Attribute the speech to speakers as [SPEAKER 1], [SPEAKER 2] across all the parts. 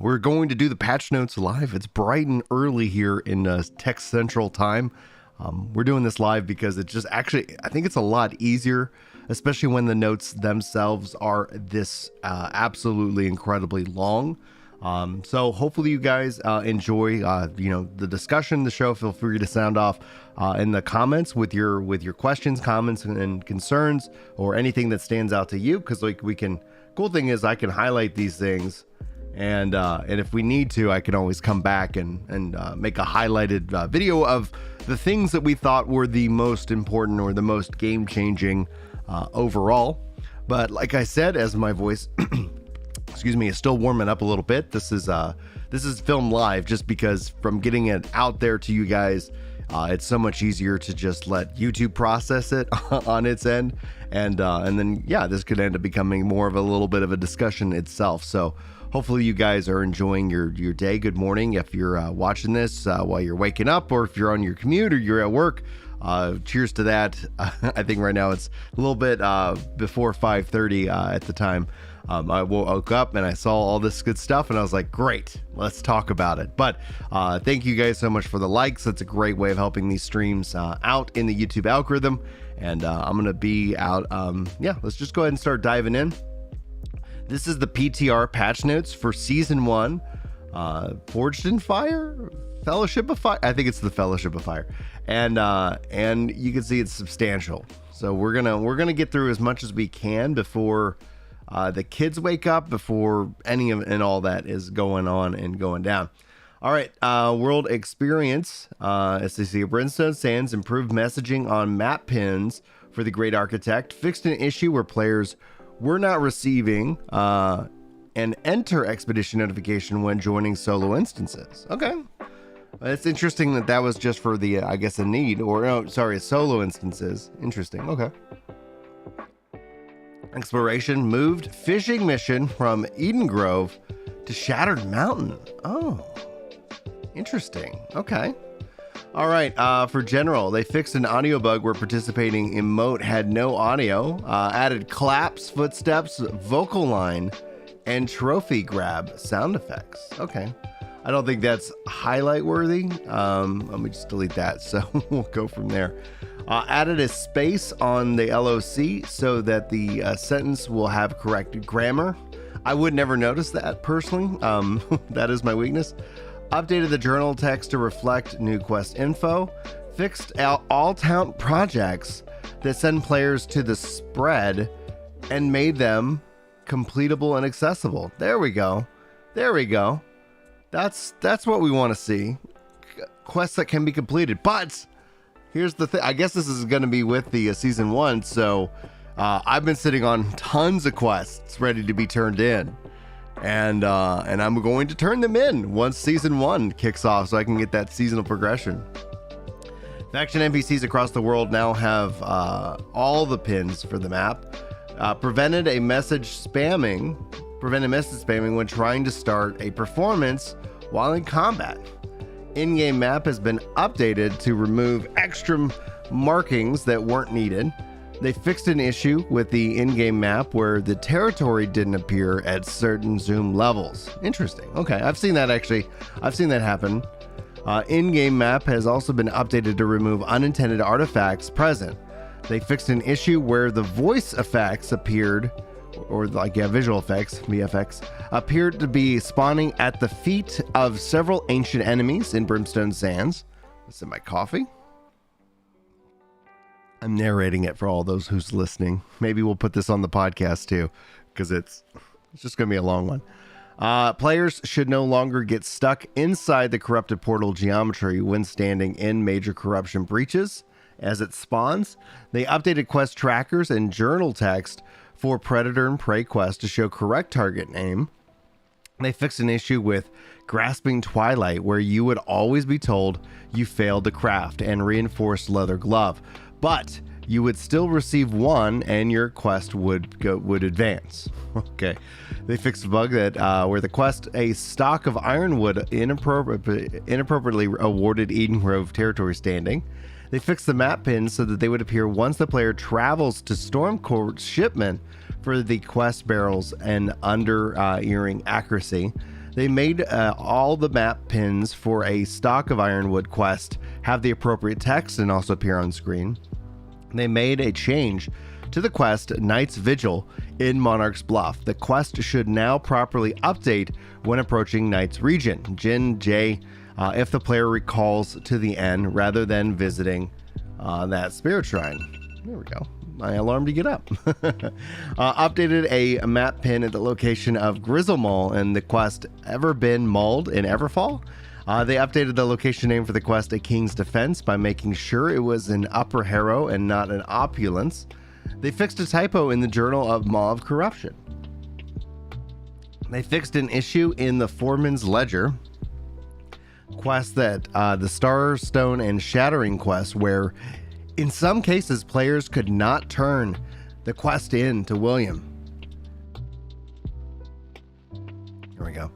[SPEAKER 1] We're going to do the patch notes live. It's bright and early here in Tech Central time. We're doing this live because it's just actually, I think it's a lot easier, especially when the notes themselves are this absolutely incredibly long. So hopefully you guys enjoy, the discussion, the show. Feel free to sound off in the comments with your questions, comments, and concerns, or anything that stands out to you. Because cool thing is I can highlight these things. And if we need to, I can always come back and make a highlighted video of the things that we thought were the most important or the most game-changing overall. But like I said, as my voice, excuse me, is still warming up a little bit, this is filmed live just because from getting it out there to you guys, it's so much easier to just let YouTube process it on its end, and then this could end up becoming more of a little bit of a discussion itself. So hopefully you guys are enjoying your day. Good morning if you're watching this while you're waking up, or if you're on your commute or you're at work. Cheers to that. I think right now it's a little bit before 5:30 at the time. I woke up and I saw all this good stuff and I was like, great, let's talk about it. But thank you guys so much for the likes. That's a great way of helping these streams out in the YouTube algorithm. And I'm going to be out. Let's just go ahead and start diving in. This is the PTR patch notes for Season 1, Forged in Fire? Fellowship of Fire? I think it's the Fellowship of Fire. And you can see it's substantial. So we're gonna get through as much as we can before the kids wake up, before any of and all that is going on and going down. All right, world experience. SCC of Brimstone Sands improved messaging on map pins for the Great Architect, fixed an issue where players were not receiving an enter expedition notification when joining solo instances. Okay. It's interesting that was just for the, I guess, a need, or no, sorry, solo instances. Interesting. Okay. Exploration moved fishing mission from Eden Grove to Shattered Mountain. Oh, interesting. Okay. All right, for general, they fixed an audio bug where participating emote had no audio, added claps, footsteps, vocal line, and trophy grab sound effects. Okay. I don't think that's highlight worthy. Let me just delete that. So we'll go from there. Added a space on the LOC so that the sentence will have correct grammar. I would never notice that personally. That is my weakness. Updated the journal text to reflect new quest info. Fixed all talent projects that send players to the spread and made them completable and accessible. There we go. There we go. That's what we want to see. Quests that can be completed. But here's the thing. I guess this is going to be with the season 1. So I've been sitting on tons of quests ready to be turned in. And I'm going to turn them in once season 1 kicks off so I can get that seasonal progression. Faction NPCs across the world now have all the pins for the map. Prevented message spamming when trying to start a performance while in combat. In-game map has been updated to remove extra markings that weren't needed. They fixed an issue with the in-game map where the territory didn't appear at certain zoom levels. Interesting. Okay, I've seen that happen. In-game map has also been updated to remove unintended artifacts present. They fixed an issue where the voice effects appeared, or visual effects, VFX, appeared to be spawning at the feet of several ancient enemies in Brimstone Sands. This is my coffee. I'm narrating it for all those who's listening. Maybe we'll put this on the podcast too, because it's just going to be a long one. Players should no longer get stuck inside the corrupted portal geometry when standing in major corruption breaches as it spawns. They updated quest trackers and journal text for Predator and Prey quests to show correct target name. They fixed an issue with Grasping Twilight where you would always be told you failed the craft and reinforced leather glove, but you would still receive one and your quest would advance. Okay. They fixed a bug that where the quest, a stock of ironwood inappropriately awarded Eden Grove territory standing. They fixed the map pins so that they would appear once the player travels to Stormcourt's shipment for the quest barrels and under earring accuracy. They made all the map pins for a stock of Ironwood quest have the appropriate text and also appear on screen. They made a change to the quest Knight's Vigil in Monarch's Bluff. The quest should now properly update when approaching Knight's region, Jin J, if the player recalls to the end rather than visiting that spirit shrine. There we go. My alarm to get up. Updated a map pin at the location of Grizzlemall in the quest Ever Been Mauled in Everfall. They updated the location name for the quest A King's Defense by making sure it was an Upper Harrow and not an Opulence. They fixed a typo in the Journal of Maw of Corruption. They fixed an issue in the Foreman's Ledger quest that the Starstone and Shattering quest, where in some cases players could not turn the quest in to William. Here we go.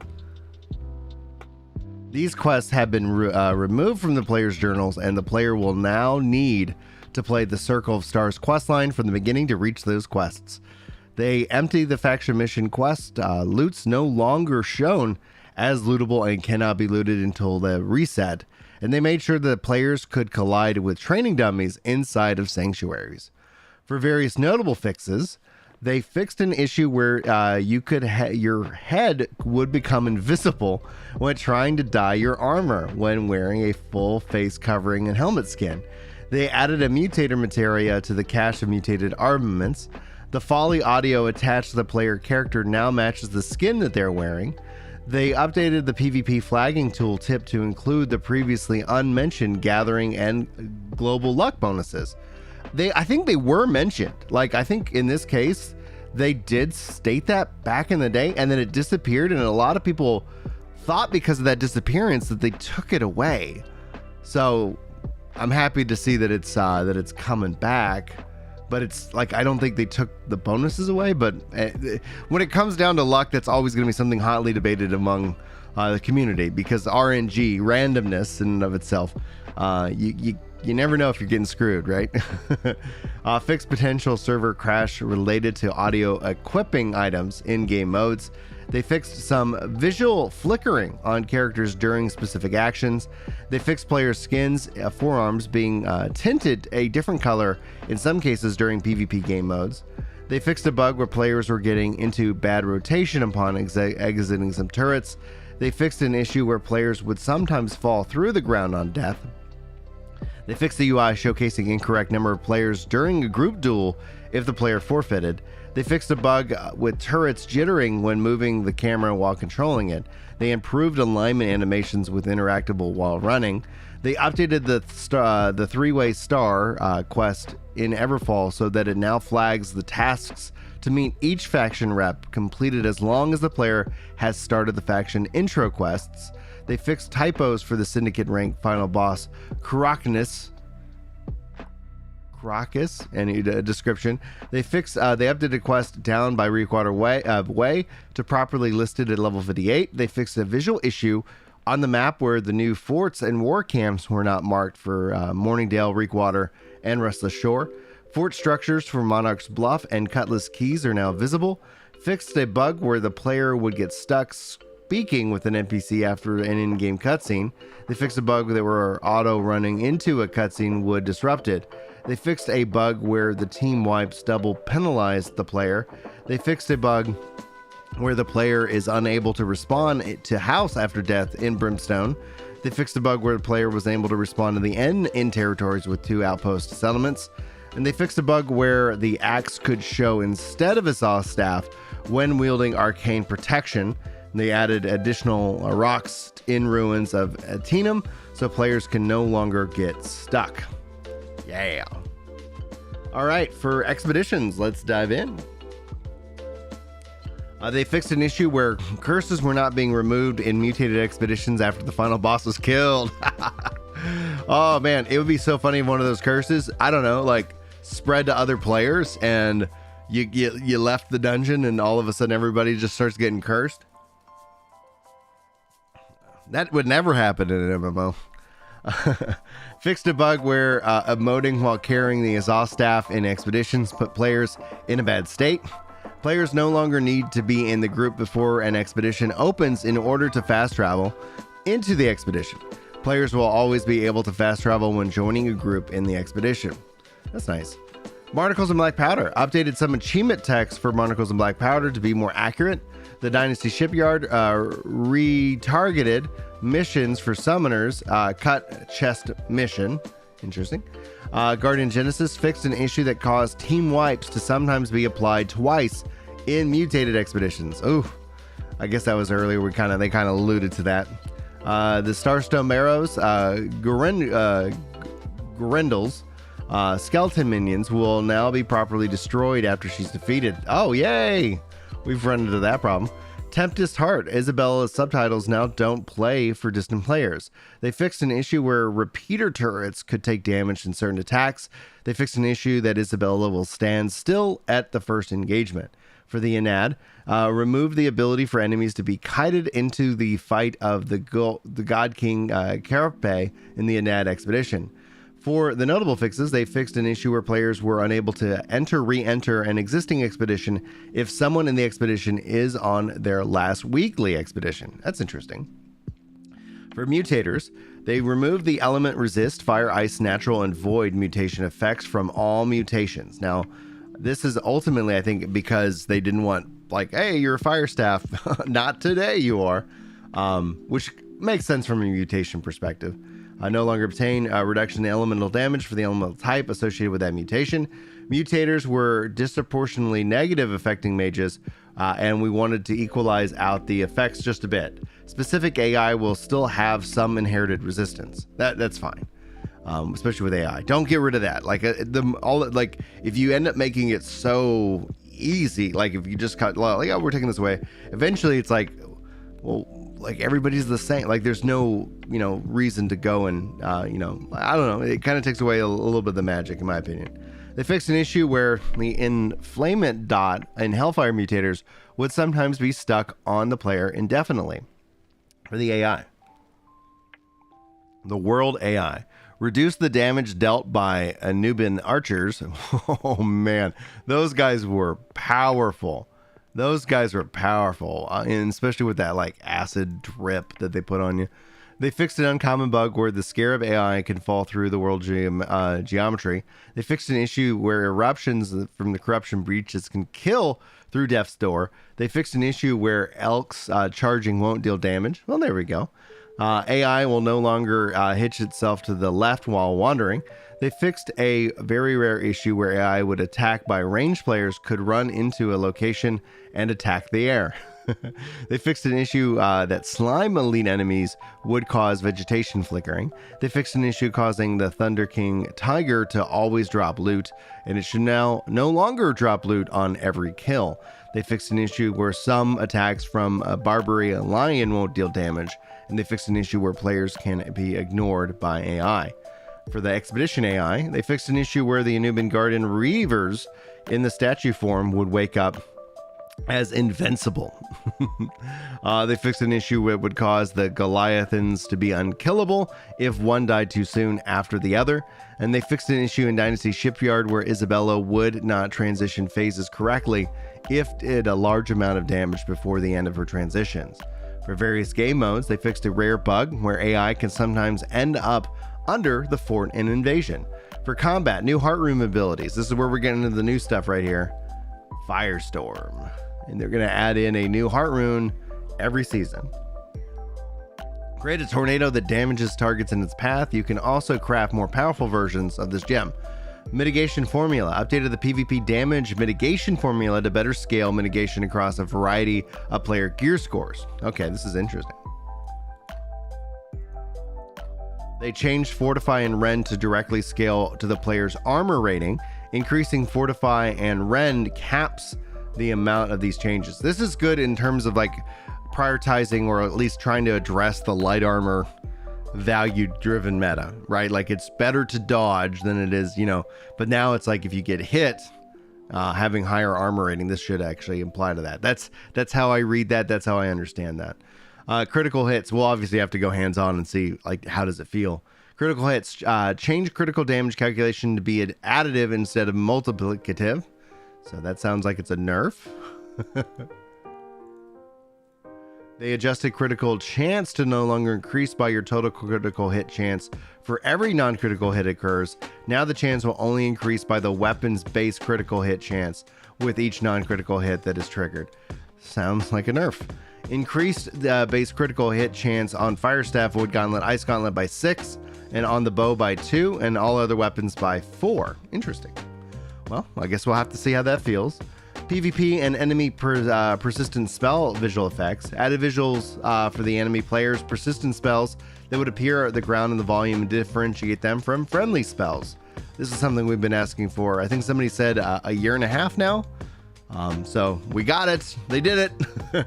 [SPEAKER 1] These quests have been removed from the player's journals, and the player will now need to play the Circle of Stars questline from the beginning to reach those quests. They empty the faction mission quest. Loot's no longer shown as lootable and cannot be looted until the reset. And they made sure that players could collide with training dummies inside of sanctuaries. For various notable fixes, they fixed an issue where your head would become invisible when trying to dye your armor when wearing a full face covering and helmet skin. They added a mutator materia to the cache of mutated armaments. The Folly audio attached to the player character now matches the skin that they're wearing. They updated the PvP flagging tooltip to include the previously unmentioned gathering and global luck bonuses. I think they were mentioned. Like, I think in this case, they did state that back in the day, and then it disappeared, and a lot of people thought because of that disappearance that they took it away. So I'm happy to see that it's coming back. But it's like, I don't think they took the bonuses away. But when it comes down to luck, that's always going to be something hotly debated among the community, because RNG, randomness in and of itself, you never know if you're getting screwed, right? Fixed potential server crash related to audio equipping items in game modes. They fixed some visual flickering on characters during specific actions. They fixed players' skins, forearms being tinted a different color in some cases during PvP game modes. They fixed a bug where players were getting into bad rotation upon exiting some turrets. They fixed an issue where players would sometimes fall through the ground on death. They fixed the UI showcasing incorrect number of players during a group duel if the player forfeited. They fixed a bug with turrets jittering when moving the camera while controlling it. They improved alignment animations with interactable while running. They updated the three-way star quest in Everfall so that it now flags the tasks to meet each faction rep completed as long as the player has started the faction intro quests. They fixed typos for the Syndicate rank final boss Crocus and a description. They updated a quest down by Requater way to properly listed at level 58. They fixed a visual issue on the map where the new forts and war camps were not marked for Morningdale, Reekwater, and Restless Shore. Fort structures for Monarch's Bluff and Cutlass Keys are now visible. Fixed a bug where the player would get stuck speaking with an NPC after an in-game cutscene. They fixed a bug that where auto running into a cutscene would disrupt it. They fixed a bug where the team wipes double penalized the player. They fixed a bug where the player is unable to respawn to house after death in Brimstone. They fixed a bug where the player was able to respawn to the end in territories with 2 outpost settlements. And they fixed a bug where the axe could show instead of a saw staff when wielding arcane protection. They added additional rocks in ruins of Atenum so players can no longer get stuck. Yeah. All right, for expeditions, let's dive in. They fixed an issue where curses were not being removed in mutated expeditions after the final boss was killed. Oh man, it would be so funny if one of those curses, I don't know, like spread to other players and you left the dungeon and all of a sudden everybody just starts getting cursed. That would never happen in an MMO. Fixed a bug where emoting while carrying the Azal staff in expeditions put players in a bad state. Players no longer need to be in the group before an expedition opens in order to fast travel into the expedition. Players will always be able to fast travel when joining a group in the expedition. That's nice. Barnacles and Black Powder. Updated some achievement text for Barnacles and Black Powder to be more accurate. The Dynasty Shipyard retargeted missions for summoners. Cut chest mission. Interesting. Guardian Genesis fixed an issue that caused team wipes to sometimes be applied twice in mutated expeditions. Ooh, I guess that was earlier. They kind of alluded to that. The Starstone Marrows, Grendel's skeleton minions will now be properly destroyed after she's defeated. Oh, yay! We've run into that problem. Tempest Heart. Isabella's subtitles now don't play for distant players. They fixed an issue where repeater turrets could take damage in certain attacks. They fixed an issue that Isabella will stand still at the first engagement. For the Enad, remove the ability for enemies to be kited into the fight of the God King Carapace in the Enad expedition. For the notable fixes, they fixed an issue where players were unable to re-enter an existing expedition if someone in the expedition is on their last weekly expedition. That's interesting. For mutators, they removed the element resist, fire, ice, natural, and void mutation effects from all mutations. Now, this is ultimately, I think, because they didn't want, like, hey, you're a fire staff. Not today, you are. Which makes sense from a mutation perspective. No longer obtain reduction in elemental damage for the elemental type associated with that mutation. Mutators were disproportionately negative affecting mages, and we wanted to equalize out the effects just a bit. Specific AI will still have some inherited resistance. That's fine, especially with AI. Don't get rid of that. Like if you end up making it so easy, like if you just cut, like, oh, we're taking this away. Eventually, it's like, well, like everybody's the same. Like there's no, reason to go and, I don't know. It kind of takes away a little bit of the magic, in my opinion. They fixed an issue where the inflamement dot in Hellfire mutators would sometimes be stuck on the player indefinitely. For the AI, the world AI reduced the damage dealt by Anubian archers. Oh man, those guys were powerful. And especially with that like acid drip that they put on you. They fixed an uncommon bug where the Scarab AI can fall through the world geometry. They fixed an issue where eruptions from the corruption breaches can kill through Death's Door. They fixed an issue where Elk's charging won't deal damage. Well, there we go. AI will no longer hitch itself to the left while wandering. They fixed a very rare issue where AI would attack by ranged players could run into a location and attack the air. They fixed an issue that slime elite enemies would cause vegetation flickering. They fixed an issue causing the Thunder King Tiger to always drop loot, and it should now no longer drop loot on every kill. They fixed an issue where some attacks from a Barbary Lion won't deal damage, and they fixed an issue where players can be ignored by AI. For the Expedition AI, they fixed an issue where the Anubian Guardian Reavers in the statue form would wake up as invincible. They fixed an issue that would cause the Goliathans to be unkillable if one died too soon after the other. And they fixed an issue in Dynasty Shipyard where Isabella would not transition phases correctly if it did a large amount of damage before the end of her transitions. For various game modes, they fixed a rare bug where AI can sometimes end up under the fort in Invasion. For combat, new heart room abilities. This is where we're getting into the new stuff right here. Firestorm. And they're going to add in a new heart rune every season. Create a tornado that damages targets in its path. You can also craft more powerful versions of this gem. Mitigation formula. Updated the PvP damage mitigation formula to better scale mitigation across a variety of player gear scores. Okay, this is interesting. They changed Fortify and Rend to directly scale to the player's armor rating. Increasing Fortify and Rend caps the amount of these changes. This is good in terms of like prioritizing or at least trying to address the light armor value driven meta, right? Like it's better to dodge than it is, but now it's like if you get hit, having higher armor rating, this should actually imply to that. That's how I read that. That's how I understand that. Critical hits, we'll obviously have to go hands on and see like how does it feel. Critical hits, change critical damage calculation to be additive instead of multiplicative. So that sounds like it's a nerf. They adjusted critical chance to no longer increase by your total critical hit chance for every non-critical hit occurs. Now the chance will only increase by the weapon's base critical hit chance with each non-critical hit that is triggered. Sounds like a nerf. Increased base critical hit chance on Fire Staff, Wood Gauntlet, Ice Gauntlet by 6, and on the bow by 2, and all other weapons by 4. Interesting. Well, I guess we'll have to see how that feels. PvP and enemy persistent spell visual effects. Added visuals for the enemy players' persistent spells that would appear at the ground in the volume and differentiate them from friendly spells. This is something we've been asking for, I think somebody said a year and a half now. So we got it. They did it.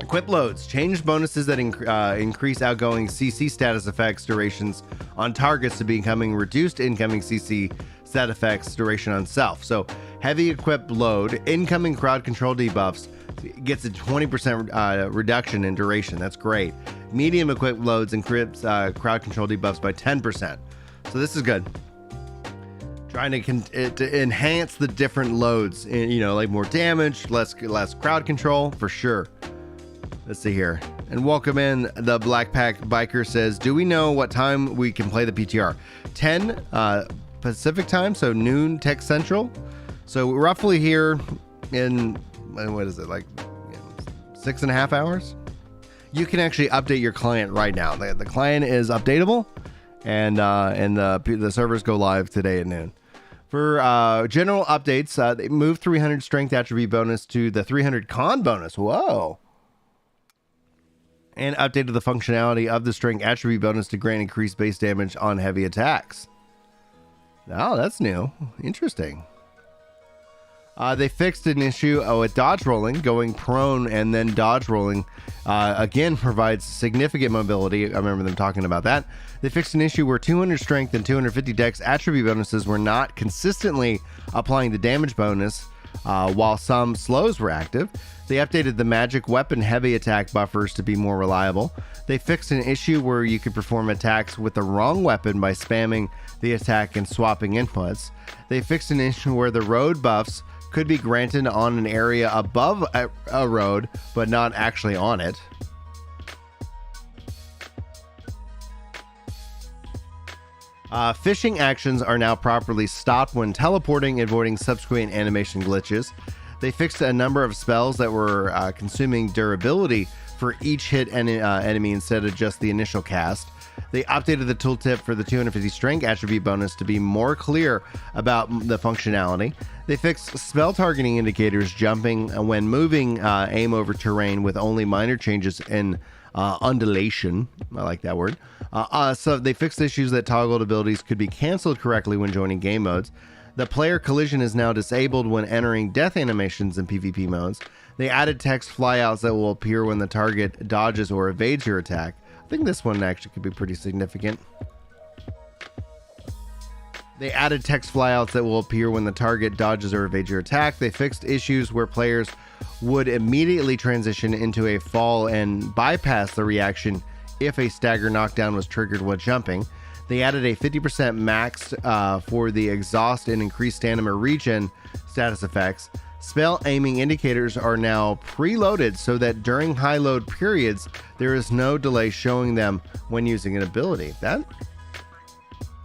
[SPEAKER 1] Equip loads. Changed bonuses that increase outgoing CC status effects durations on targets to becoming reduced incoming CC stat effects duration on self. So heavy equip load, incoming crowd control debuffs gets a 20% reduction in duration. That's great. Medium equip loads increase crowd control debuffs by 10%. So this is good. Trying to enhance the different loads, like more damage, less crowd control for sure. Let's see here. And welcome in the Black Pack Biker says, do we know what time we can play the PTR? 10 Pacific time, so noon Tech Central. So roughly here in, what is it, like 6.5 hours? You can actually update your client right now. The client is updatable, and the servers go live today at noon. For general updates, they moved 300 strength attribute bonus to the 300 con bonus. Whoa. And updated the functionality of the strength attribute bonus to grant increased base damage on heavy attacks. Oh, that's new. Interesting. They fixed an issue with dodge rolling. Going prone and then dodge rolling again provides significant mobility. I remember them talking about that. They fixed an issue where 200 strength and 250 dex attribute bonuses were not consistently applying the damage bonus while some slows were active. They updated the magic weapon heavy attack buffers to be more reliable. They fixed an issue where you could perform attacks with the wrong weapon by spamming the attack and swapping inputs. They fixed an issue where the road buffs could be granted on an area above a road, but not actually on it. Fishing actions are now properly stopped when teleporting, avoiding subsequent animation glitches. They fixed a number of spells that were consuming durability for each hit enemy instead of just the initial cast. They updated the tooltip for the 250 strength attribute bonus to be more clear about the functionality. They fixed spell targeting indicators, jumping when moving aim over terrain with only minor changes in undulation. I like that word. So they fixed issues that toggled abilities could be canceled correctly when joining game modes. The player collision is now disabled when entering death animations in PvP modes. They added text flyouts that will appear when the target dodges or evades your attack. I think this one actually could be pretty significant. They added text flyouts that will appear when the target dodges or evades your attack. They fixed issues where players would immediately transition into a fall and bypass the reaction if a stagger knockdown was triggered while jumping. They added a 50% max for the exhaust and increased stamina regen status effects. Spell aiming indicators are now preloaded so that during high load periods, there is no delay showing them when using an ability. That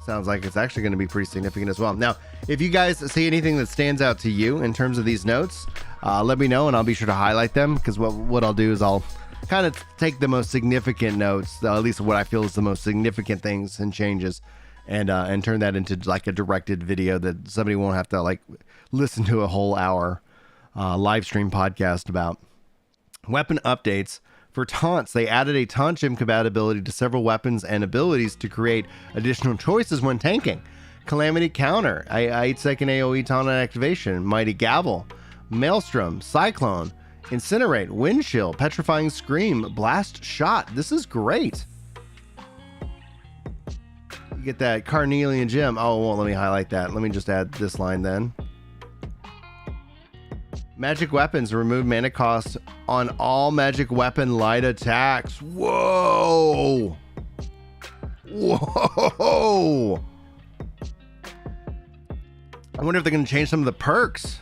[SPEAKER 1] sounds like it's actually going to be pretty significant as well. Now, if you guys see anything that stands out to you in terms of these notes, let me know and I'll be sure to highlight them, because what I'll do is I'll kind of take the most significant notes, at least what I feel is the most significant things and changes, and turn that into like a directed video that somebody won't have to like listen to a whole hour live stream podcast about. Weapon updates. For taunts, they added a taunt gem compatibility to several weapons and abilities to create additional choices when tanking. Calamity Counter, 8-second AoE taunt activation, Mighty Gavel, Maelstrom, Cyclone, Incinerate, Wind Chill, Petrifying Scream, Blast Shot. This is great. You get that Carnelian Gem. Oh, it won't let me highlight that. Let me just add this line then. Magic weapons, remove mana cost on all magic weapon light attacks. Whoa! Whoa! I wonder if they're going to change some of the perks.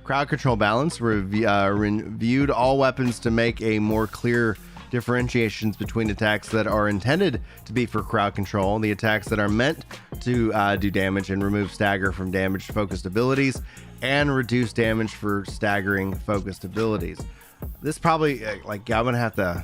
[SPEAKER 1] Crowd control balance, reviewed all weapons to make a more clear differentiations between attacks that are intended to be for crowd control, the attacks that are meant to do damage, and remove stagger from damage focused abilities, and reduce damage for staggering focused abilities. This probably, like, I'm gonna have to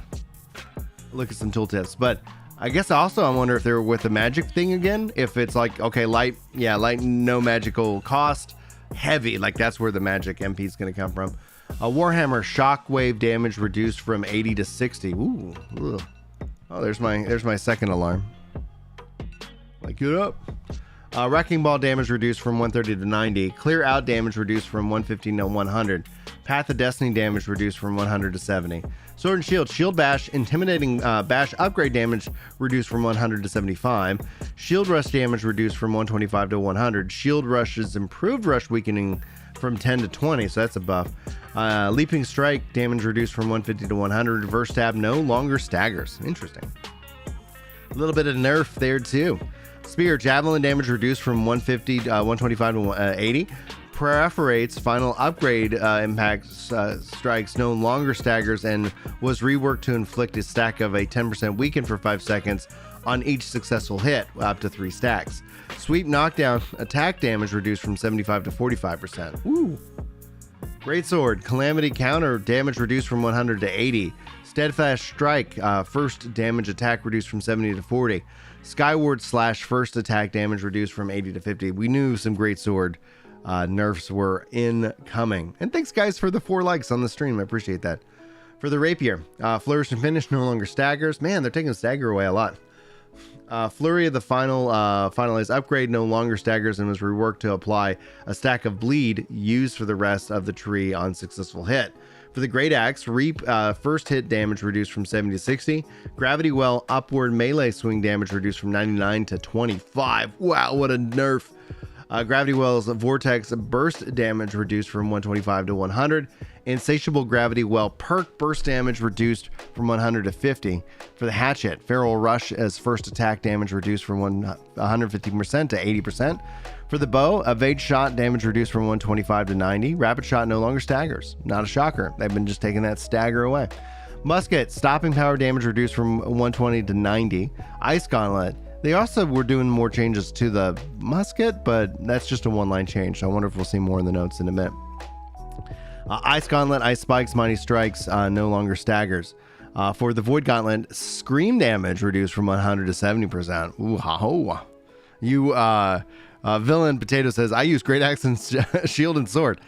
[SPEAKER 1] look at some tooltips, but I guess also I wonder if they're with the magic thing again, if it's like, okay, light, no magical cost, heavy, like that's where the magic MP is going to come from. A Warhammer shockwave damage reduced from 80 to 60. Ooh, ugh. Oh, there's my second alarm. Like it up. Wrecking ball damage reduced from 130 to 90. Clear out damage reduced from 115 to 100. Path of Destiny damage reduced from 100 to 70. Sword and Shield, Shield Bash, Intimidating Bash upgrade damage reduced from 100 to 75. Shield Rush damage reduced from 125 to 100. Shield Rush's improved rush weakening from 10 to 20, so that's a buff. Leaping Strike damage reduced from 150 to 100. Reverse Stab no longer staggers. Interesting. A little bit of nerf there too. Spear, Javelin damage reduced from 125 to 80. Perforates final upgrade impact strikes no longer staggers and was reworked to inflict a stack of a 10% weaken for 5 seconds on each successful hit, up to 3 stacks. Sweep knockdown attack damage reduced from 75 to 45%. Woo! Greatsword, Calamity counter damage reduced from 100 to 80. Steadfast Strike, first damage attack reduced from 70 to 40. Skyward Slash, first attack damage reduced from 80 to 50. We knew some Greatsword nerfs were incoming. And thanks, guys, for the 4 likes on the stream. I appreciate that. For the Rapier, Flourish and Finish no longer staggers. Man, they're taking the stagger away a lot. Flurry of the finalized upgrade no longer staggers and was reworked to apply a stack of bleed used for the rest of the tree on successful hit. For the Great Axe, Reap, first hit damage reduced from 70 to 60. Gravity Well, upward melee swing damage reduced from 99 to 25. Wow, what a nerf. Gravity Well's Vortex burst damage reduced from 125 to 100. Insatiable Gravity Well perk burst damage reduced from 100 to 50. For the Hatchet, Feral Rush as first attack damage reduced from 150% to 80%. For the Bow, Evade Shot damage reduced from 125 to 90. Rapid Shot no longer staggers. Not a shocker. They've been just taking that stagger away. Musket, Stopping Power damage reduced from 120 to 90. Ice Gauntlet, they also were doing more changes to the musket, but that's just a one-line change. So I wonder if we'll see more in the notes in a minute. Ice Gauntlet, Ice Spikes, Mighty Strikes no longer staggers. For the Void Gauntlet, Scream damage reduced from 100 to 70%. Ooh, ha-ho. You, Villain Potato says, I use Great Axe and Shield and Sword.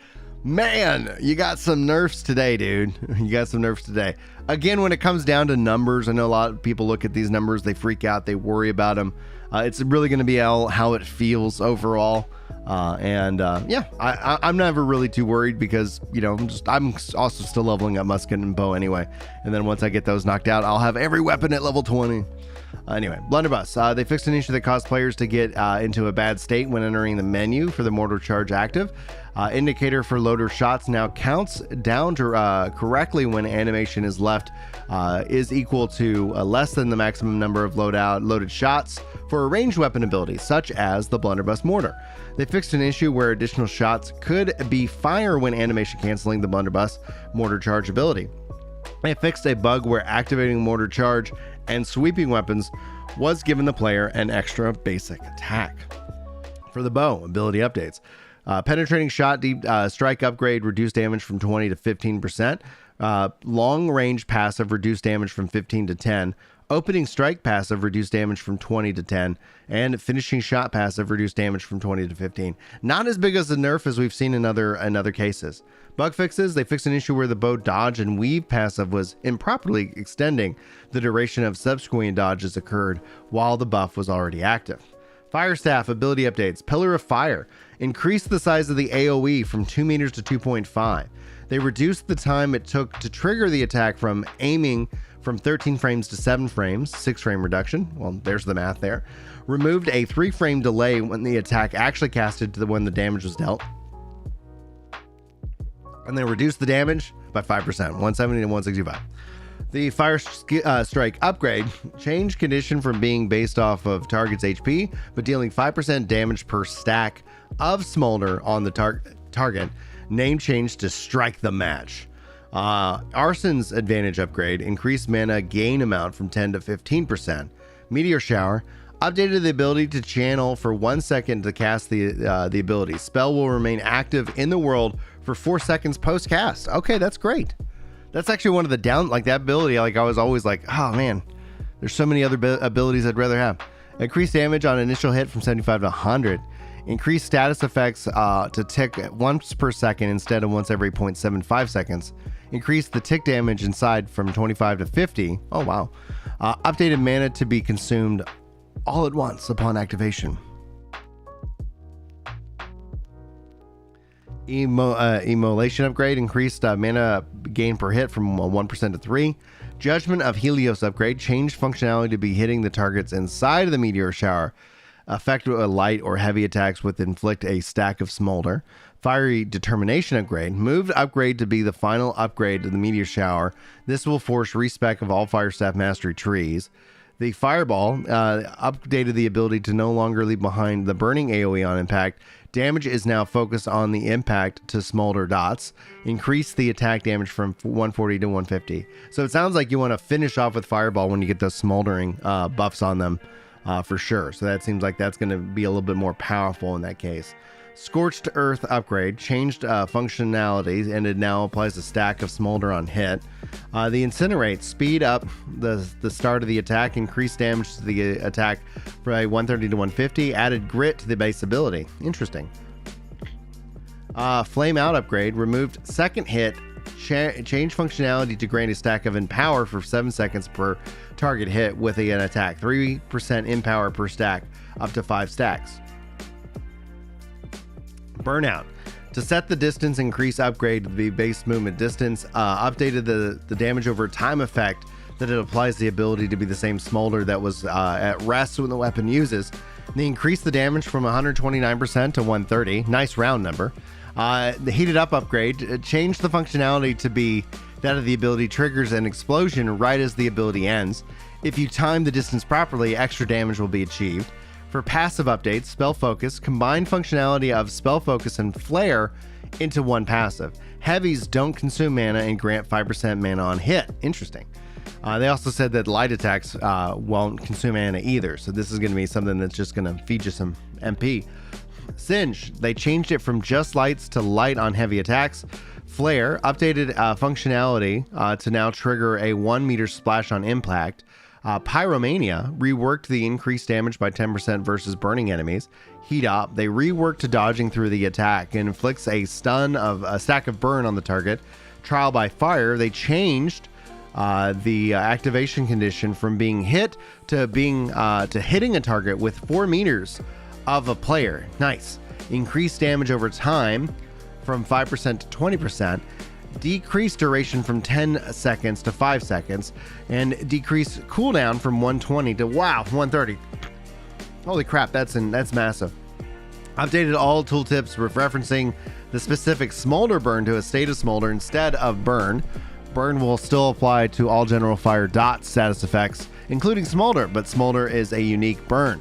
[SPEAKER 1] Man, you got some nerfs today, dude. You got some nerfs today. Again, when it comes down to numbers, I know a lot of people look at these numbers, they freak out, they worry about them. It's really going to be how it feels overall. Yeah, I'm never really too worried because, you know, I'm also still leveling up musket and bow anyway. And then once I get those knocked out, I'll have every weapon at level 20. Anyway, Blunderbuss. They fixed an issue that caused players to get into a bad state when entering the menu for the mortar charge active. Indicator for loader shots now counts down to correctly when animation is left is equal to less than the maximum number of loaded shots for a ranged weapon ability, such as the Blunderbuss mortar. They fixed an issue where additional shots could be fire when animation canceling the Blunderbuss mortar charge ability. They fixed a bug where activating mortar charge and sweeping weapons was given the player an extra basic attack. For the bow, ability updates. Penetrating shot deep strike upgrade reduced damage from 20 to 15%. Long range passive reduced damage from 15 to 10. Opening strike passive reduced damage from 20 to 10. And finishing shot passive reduced damage from 20 to 15. Not as big as the nerf as we've seen in other cases. Bug fixes, they fixed an issue where the bow dodge and weave passive was improperly extending the duration of subsequent dodges occurred while the buff was already active. Fire Staff ability updates. Pillar of Fire increased the size of the AoE from 2 meters to 2.5. They reduced the time it took to trigger the attack from aiming from 13 frames to 7 frames, 6 frame reduction. Well, there's the math there. Removed a 3 frame delay when the attack actually casted to when the damage was dealt. And they reduced the damage by 5%, 170 to 165. The Fire Strike upgrade changed condition from being based off of target's HP, but dealing 5% damage per stack of smolder on the target. Name change to Strike the Match. Arson's advantage upgrade, increased mana gain amount from 10 to 15%. Meteor Shower, updated the ability to channel for 1 second to cast the ability. Spell will remain active in the world for 4 seconds post cast. Okay, that's great. That's actually one of the that ability. Like I was always like, oh man, there's so many other abilities I'd rather have. Increased damage on initial hit from 75 to 100. Increased status effects to tick once per second instead of once every 0.75 seconds. Increased the tick damage inside from 25 to 50. Oh wow. Updated mana to be consumed all at once upon activation. Immolation upgrade, increased mana gain per hit from 1% to 3. Judgment of Helios upgrade, changed functionality to be hitting the targets inside of the meteor shower. Effect light or heavy attacks with inflict a stack of smolder. Fiery Determination upgrade, moved upgrade to be the final upgrade to the meteor shower. This will force respec of all fire staff mastery trees. The Fireball updated the ability to no longer leave behind the burning AoE on impact. Damage is now focused on the impact to smolder dots. Increase the attack damage from 140 to 150. So it sounds like you want to finish off with Fireball when you get those smoldering buffs on them for sure. So that seems like that's going to be a little bit more powerful in that case. Scorched Earth upgrade, changed functionality, and it now applies a stack of smolder on hit. The Incinerate, speed up the start of the attack, increased damage to the attack from 130 to 150, added grit to the base ability. Interesting. Flame Out upgrade, removed second hit, change functionality to grant a stack of Empower for 7 seconds per target hit with an attack. 3% Empower per stack, up to 5 stacks. Burnout. To set the distance increase upgrade to the base movement distance, updated the damage over time effect that it applies the ability to be the same smolder that was at rest when the weapon uses. They increased the damage from 129% to 130. Nice round number. The Heated Up upgrade changed the functionality to be that of the ability triggers an explosion right as the ability ends. If you time the distance properly, extra damage will be achieved. For passive updates, Spell Focus, combine functionality of Spell Focus and Flare into one passive. Heavies don't consume mana and grant 5% mana on hit. Interesting. They also said that light attacks won't consume mana either, so this is going to be something that's just going to feed you some MP. Singe, they changed it from just lights to light on heavy attacks. Flare, updated functionality to now trigger a 1 meter splash on impact. Pyromania reworked the increased damage by 10% versus burning enemies. Heat Up, they reworked to dodging through the attack and inflicts a stun of a stack of burn on the target. Trial by Fire, they changed the activation condition from being hit to being to hitting a target with 4 meters of a player. Nice. Increased damage over time from 5% to 20%. Decreased duration from 10 seconds to 5 seconds, and decreased cooldown from 120 to 130. Holy crap, that's massive. Updated all tooltips referencing the specific smolder burn to a state of smolder instead of burn. Burn will still apply to all general fire dot status effects, including smolder, but smolder is a unique burn.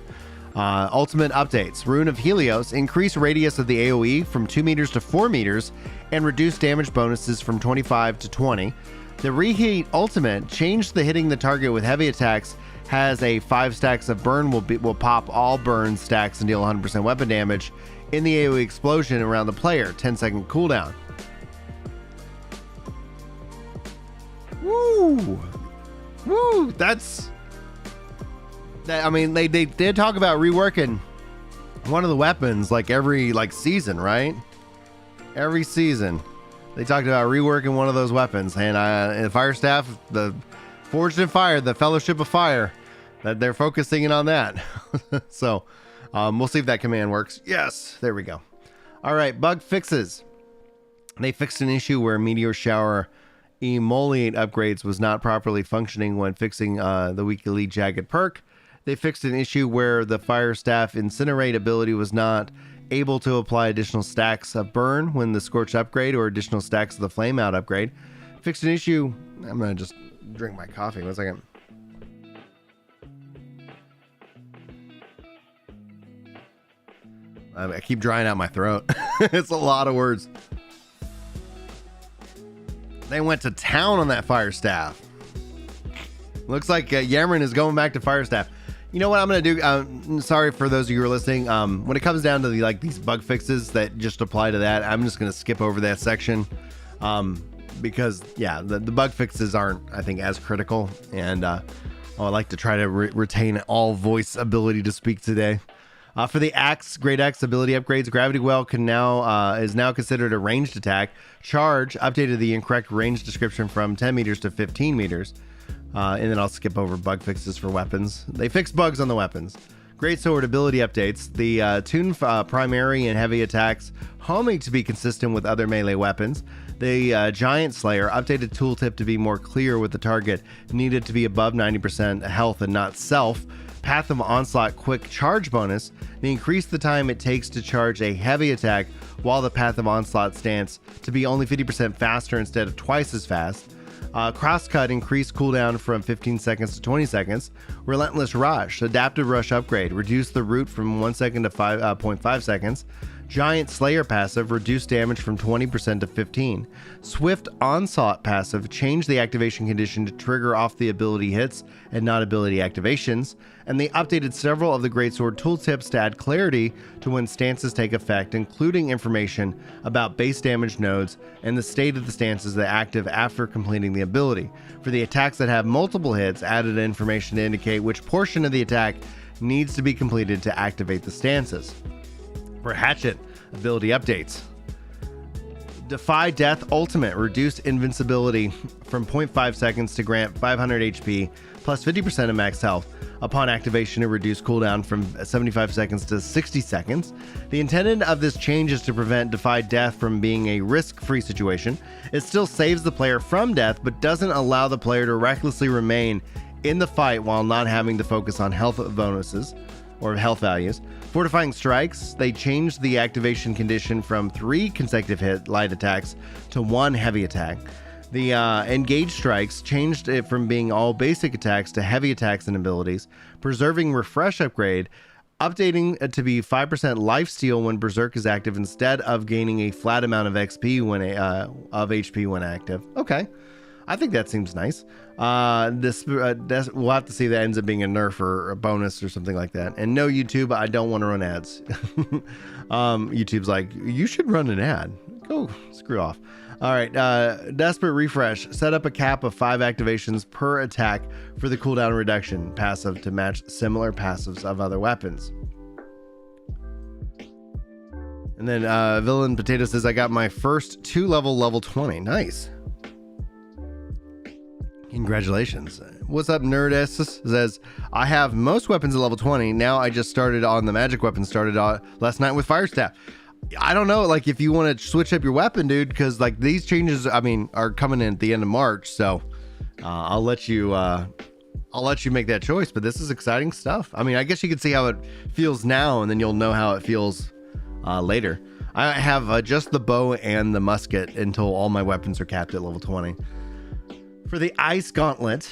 [SPEAKER 1] Ultimate updates. Rune of Helios, increase radius of the AoE from 2 meters to 4 meters and reduce damage bonuses from 25 to 20. The Reheat Ultimate, changed the hitting the target with heavy attacks, has a 5 stacks of burn, will pop all burn stacks and deal 100% weapon damage in the AoE explosion around the player, 10-second cooldown. Woo! Woo! I mean, they did talk about reworking one of the weapons like every season, right? Every season they talked about reworking one of those weapons, and Fire Staff, the Forged in Fire, the Fellowship of Fire, that they're focusing in on that. So we'll see if that command works. Yes, there we go. All right, bug fixes. They fixed an issue where Meteor Shower Emoliate upgrades was not properly functioning when fixing the weakly jagged perk. They fixed an issue where the Fire Staff Incinerate ability was not able to apply additional stacks of burn when the Scorch upgrade or additional stacks of the Flame Out upgrade. Fixed an issue. I'm going to just drink my coffee. 1 second. I keep drying out my throat. It's a lot of words. They went to town on that fire staff. Looks like Yamarin is going back to fire staff. You know what I'm going to do? Sorry for those of you who are listening. When it comes down to these bug fixes that just apply to that, I'm just going to skip over that section. Because yeah, the bug fixes aren't, I think, as critical. And I like to try to retain all voice ability to speak today. For the axe, great axe ability upgrades, gravity well is now considered a ranged attack. Charge updated the incorrect range description from 10 meters to 15 meters. And then I'll skip over bug fixes for weapons. They fixed bugs on the weapons. Great sword ability updates. The tune primary and heavy attacks homing to be consistent with other melee weapons. The giant slayer updated tooltip to be more clear with the target needed to be above 90% health and not self. Path of onslaught quick charge bonus. They increased the time it takes to charge a heavy attack while the path of onslaught stance to be only 50% faster instead of twice as fast. Crosscut increased cooldown from 15 seconds to 20 seconds. Relentless rush, adaptive rush upgrade, reduced the root from 1 second to 5.5 seconds. Giant Slayer passive, reduced damage from 20% to 15. Swift Onslaught passive, changed the activation condition to trigger off the ability hits and not ability activations. And they updated several of the Greatsword tooltips to add clarity to when stances take effect, including information about base damage nodes and the state of the stances that are active after completing the ability. For the attacks that have multiple hits, added information to indicate which portion of the attack needs to be completed to activate the stances. For Hatchet, ability updates. Defy Death Ultimate, reduced invincibility from 0.5 seconds to grant 500 HP plus 50% of max health. Upon activation, it reduced cooldown from 75 seconds to 60 seconds. The intent of this change is to prevent Defy Death from being a risk-free situation. It still saves the player from death, but doesn't allow the player to recklessly remain in the fight while not having to focus on health bonuses or health values. Fortifying Strikes, they changed the activation condition from 3 consecutive light attacks to 1 heavy attack. The Engage Strikes changed it from being all basic attacks to heavy attacks and abilities. Preserving Refresh upgrade, updating it to be 5% lifesteal when Berserk is active instead of gaining a flat amount of XP when HP when active. Okay. I think that seems nice. We'll have to see if that ends up being a nerf or a bonus or something like that. And no, YouTube, I don't want to run ads. YouTube's like, you should run an ad. Go screw off. All right. Desperate Refresh. Set up a cap of 5 activations per attack for the cooldown reduction passive to match similar passives of other weapons. And then Villain Potato says, I got my first 2-level level 20. Nice. Congratulations. What's up, Nerdess? Says, I have most weapons at level 20. Now I just started on the magic weapon, started last night with Fire Staff. I don't know, like, if you want to switch up your weapon, dude, because, like, these changes, I mean, are coming in at the end of March, so I'll let you make that choice, but this is exciting stuff. I mean, I guess you can see how it feels now, and then you'll know how it feels later. I have just the bow and the musket until all my weapons are capped at level 20. For the Ice Gauntlet,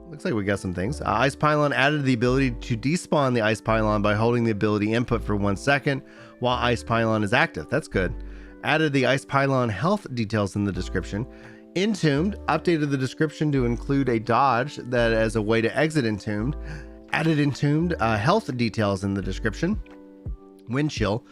[SPEAKER 1] looks like we got some things. Ice Pylon added the ability to despawn the Ice Pylon by holding the ability input for 1 second while Ice Pylon is active. That's good. Added the Ice Pylon health details in the description. Entombed, updated the description to include a dodge that as a way to exit Entombed. Added Entombed health details in the description. Wind Chill,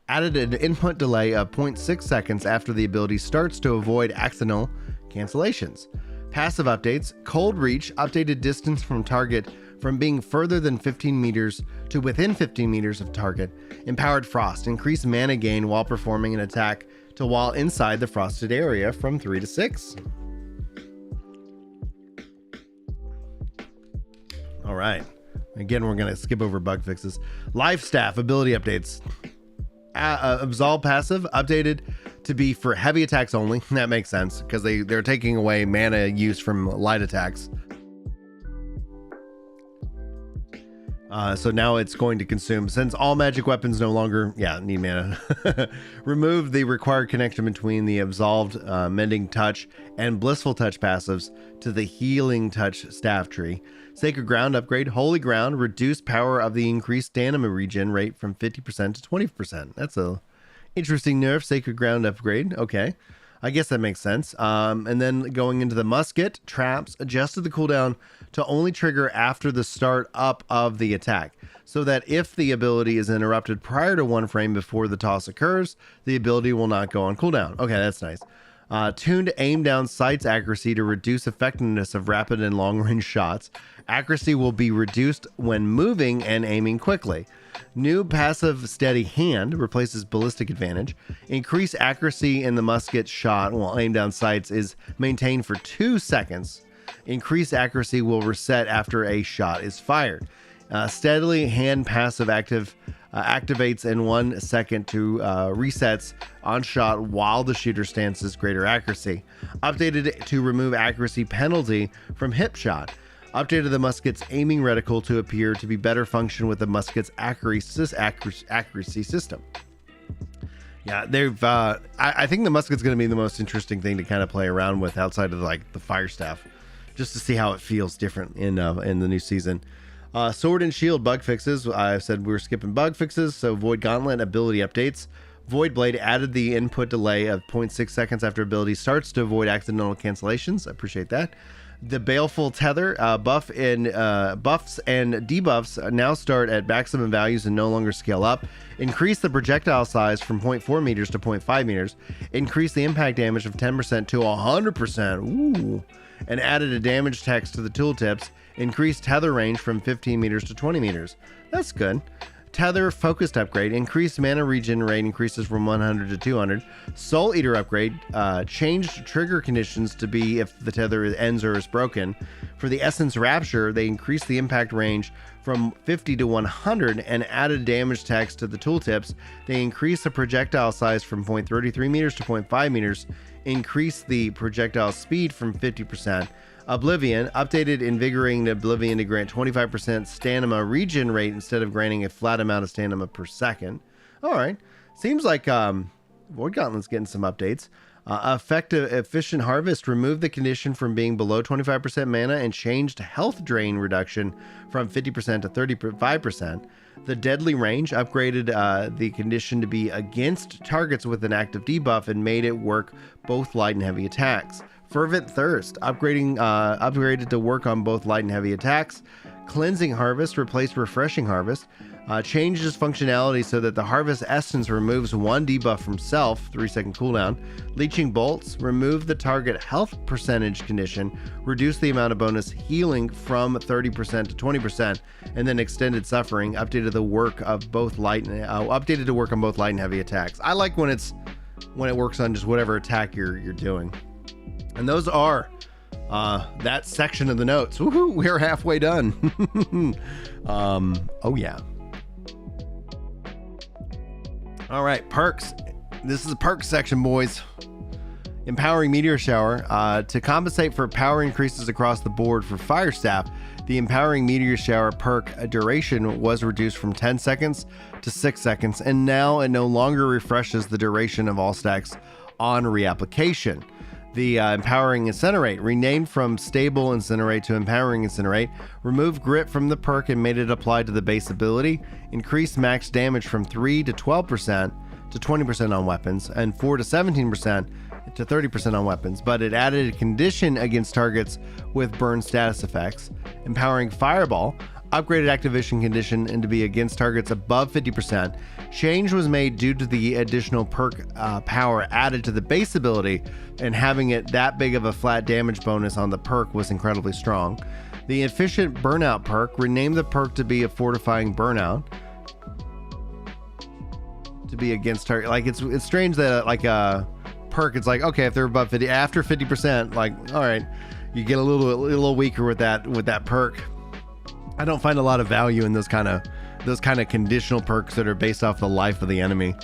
[SPEAKER 1] added an input delay of 0.6 seconds after the ability starts to avoid accidental cancellations. Passive updates. Cold Reach, updated distance from target from being further than 15 meters to within 15 meters of target. Empowered Frost, increased mana gain while performing an attack to while inside the frosted area from 3 to 6. All right. Again, we're going to skip over bug fixes. Life Staff ability updates. Absolve passive updated to be for heavy attacks only. That makes sense because they're taking away mana use from light attacks. So now it's going to consume, since all magic weapons no longer need mana. Remove the required connection between the absolved Mending Touch and Blissful Touch passives to the Healing Touch staff tree. Sacred Ground upgrade. Holy Ground, reduce power of the increased stamina regen rate from 50% to 20%. That's a interesting nerf. Sacred Ground upgrade. Okay. I guess that makes sense. And then going into the musket, traps adjusted the cooldown to only trigger after the start up of the attack, so that if the ability is interrupted prior to 1 frame before the toss occurs, the ability will not go on cooldown. Okay, that's nice. Tuned aim down sights accuracy to reduce effectiveness of rapid and long range shots. Accuracy will be reduced when moving and aiming quickly. New passive steady hand replaces ballistic advantage. Increased accuracy in the musket shot while aim down sights is maintained for 2 seconds. Increased accuracy will reset after a shot is fired. Steadily hand passive activates in 1 second to resets on shot while the shooter stances greater accuracy. Updated to remove accuracy penalty from hip shot. Updated the musket's aiming reticle to appear to be better function with the musket's accuracy system. Yeah, they've. I think the musket's going to be the most interesting thing to kind of play around with outside of like the fire staff, just to see how it feels different in the new season. Sword and shield bug fixes. I said we were skipping bug fixes, so Void Gauntlet ability updates. Void Blade added the input delay of 0.6 seconds after ability starts to avoid accidental cancellations. I appreciate that. The Baleful Tether buffs and debuffs now start at maximum values and no longer scale up. Increase the projectile size from 0.4 meters to 0.5 meters. Increase the impact damage of 10% to 100%. Ooh. And added a damage text to the tooltips. Increased tether range from 15 meters to 20 meters. That's good. Tether focused upgrade. Increased mana regen rate increases from 100 to 200. Soul Eater upgrade. Changed trigger conditions to be if the tether ends or is broken. For the Essence Rapture, they increased the impact range from 50 to 100 and added damage text to the tooltips. They increased the projectile size from 0.33 meters to 0.5 meters. Increased the projectile speed from 50%. Oblivion updated invigorating Oblivion to grant 25% stamina regen rate instead of granting a flat amount of stamina per second. All right, seems like Void Gauntlet's getting some updates. Effective efficient harvest removed the condition from being below 25% mana and changed health drain reduction from 50% to 35%. The deadly range upgraded the condition to be against targets with an active debuff and made it work both light and heavy attacks. Fervent Thirst upgraded to work on both light and heavy attacks. Cleansing Harvest replaced Refreshing Harvest. Changed its functionality so that the Harvest Essence removes 1 debuff from self, 3-second cooldown. Leeching Bolts removed the target health percentage condition, reduced the amount of bonus healing from 30% to 20%, and then extended Suffering. Updated to work on both light and heavy attacks. I like when it works on just whatever attack you're doing. And those are that section of the notes. Woohoo, we're halfway done. Oh yeah. All right, perks. This is a perk section, boys. Empowering Meteor Shower. To compensate for power increases across the board for Fire Staff, the Empowering Meteor Shower perk duration was reduced from 10 seconds to 6 seconds, and now it no longer refreshes the duration of all stacks on reapplication. The Empowering Incinerate, renamed from Stable Incinerate to Empowering Incinerate, removed grit from the perk and made it apply to the base ability, increased max damage from 3 to 12% to 20% on weapons, and 4 to 17% to 30% on weapons, but it added a condition against targets with burn status effects. Empowering Fireball upgraded activation condition and to be against targets above 50%. Change was made due to the additional perk power added to the base ability, and having it that big of a flat damage bonus on the perk was incredibly strong. The Efficient Burnout perk renamed the perk to be a Fortifying Burnout to be against target. Like it's strange that like a perk, it's like, okay, if they're above 50, after 50%, like, all right, you get a little weaker with that perk. I don't find a lot of value in those kind of conditional perks that are based off the life of the enemy.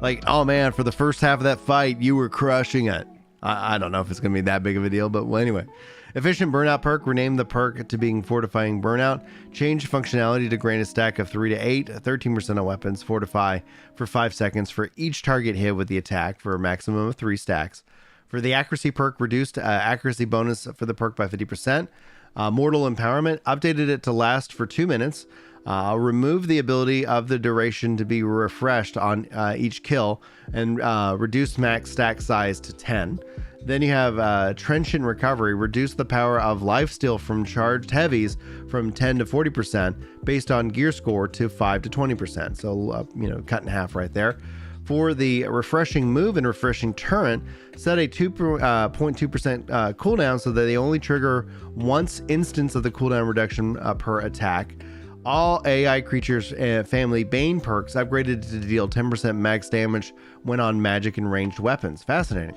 [SPEAKER 1] Like, oh man, for the first half of that fight, you were crushing it. I don't know if it's going to be that big of a deal, but well, anyway. Efficient Burnout perk renamed the perk to being Fortifying Burnout. Changed functionality to grant a stack of 3 to 8, 13% on weapons. Fortify for 5 seconds for each target hit with the attack for a maximum of 3 stacks. For the Accuracy perk, reduced accuracy bonus for the perk by 50%. Mortal Empowerment updated it to last for 2 minutes. Remove the ability of the duration to be refreshed on each kill, and reduce max stack size to 10. Then you have Trenchant Recovery. Reduce the power of lifesteal from charged heavies from 10 to 40% based on gear score to 5 to 20%. So, cut in half right there. For the Refreshing Move and Refreshing Turret, set a 2.2% cooldown so that they only trigger once instance of the cooldown reduction per attack. All AI creatures family Bane perks upgraded to deal 10% max damage when on magic and ranged weapons. Fascinating.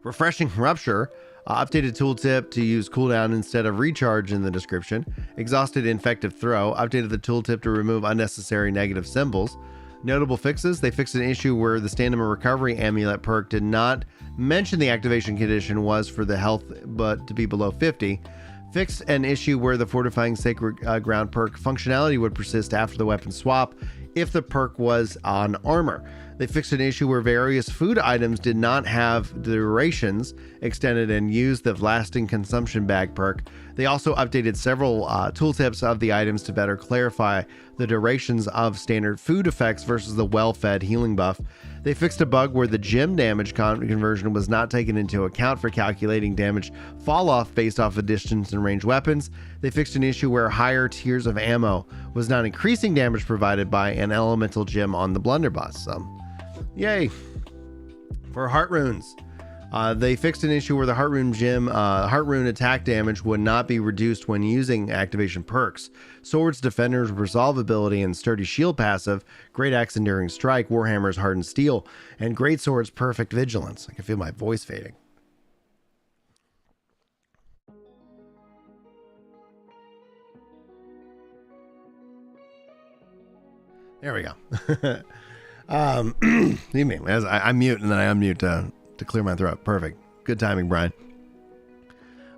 [SPEAKER 1] Refreshing Rupture, updated tooltip to use cooldown instead of recharge in the description. Exhausted Infective Throw, updated the tooltip to remove unnecessary negative symbols. Notable fixes, they fixed an issue where the Stamina Recovery Amulet perk did not mention the activation condition was for the health but to be below 50. Fixed an issue where the Fortifying Sacred Ground perk functionality would persist after the weapon swap if the perk was on armor. They fixed an issue where various food items did not have durations extended and used the Lasting Consumption Bag perk. They also updated several tooltips of the items to better clarify the durations of standard food effects versus the well-fed healing buff. They fixed a bug where the gem damage conversion was not taken into account for calculating damage fall off based off of distance and range weapons. They fixed an issue where higher tiers of ammo was not increasing damage provided by an elemental gem on the blunderbuss. Yay! For Heart Runes, they fixed an issue where the Heart Rune attack damage would not be reduced when using activation perks. Swords Defender's Resolve ability and Sturdy Shield passive, Great Axe Enduring Strike, Warhammer's Hardened Steel, and Great Sword's Perfect Vigilance. I can feel my voice fading. There we go. Leave me as I mute and then I unmute to clear my throat. Perfect. Good timing, Brian.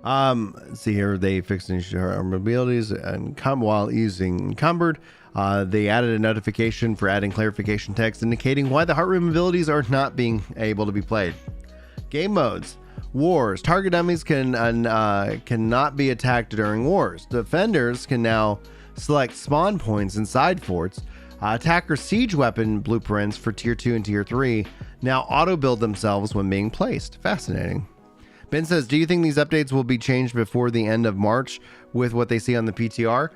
[SPEAKER 1] Let's see here. They fixed an issue armor abilities and while using encumbered. They added a notification for adding clarification text indicating why the heart room abilities are not being able to be played. Game modes. Wars. Target dummies cannot be attacked during wars. Defenders can now select spawn points inside forts. Attacker siege weapon blueprints for tier 2 and tier 3 now auto build themselves when being placed. Fascinating. Ben says, do you think these updates will be changed before the end of March with what they see on the PTR?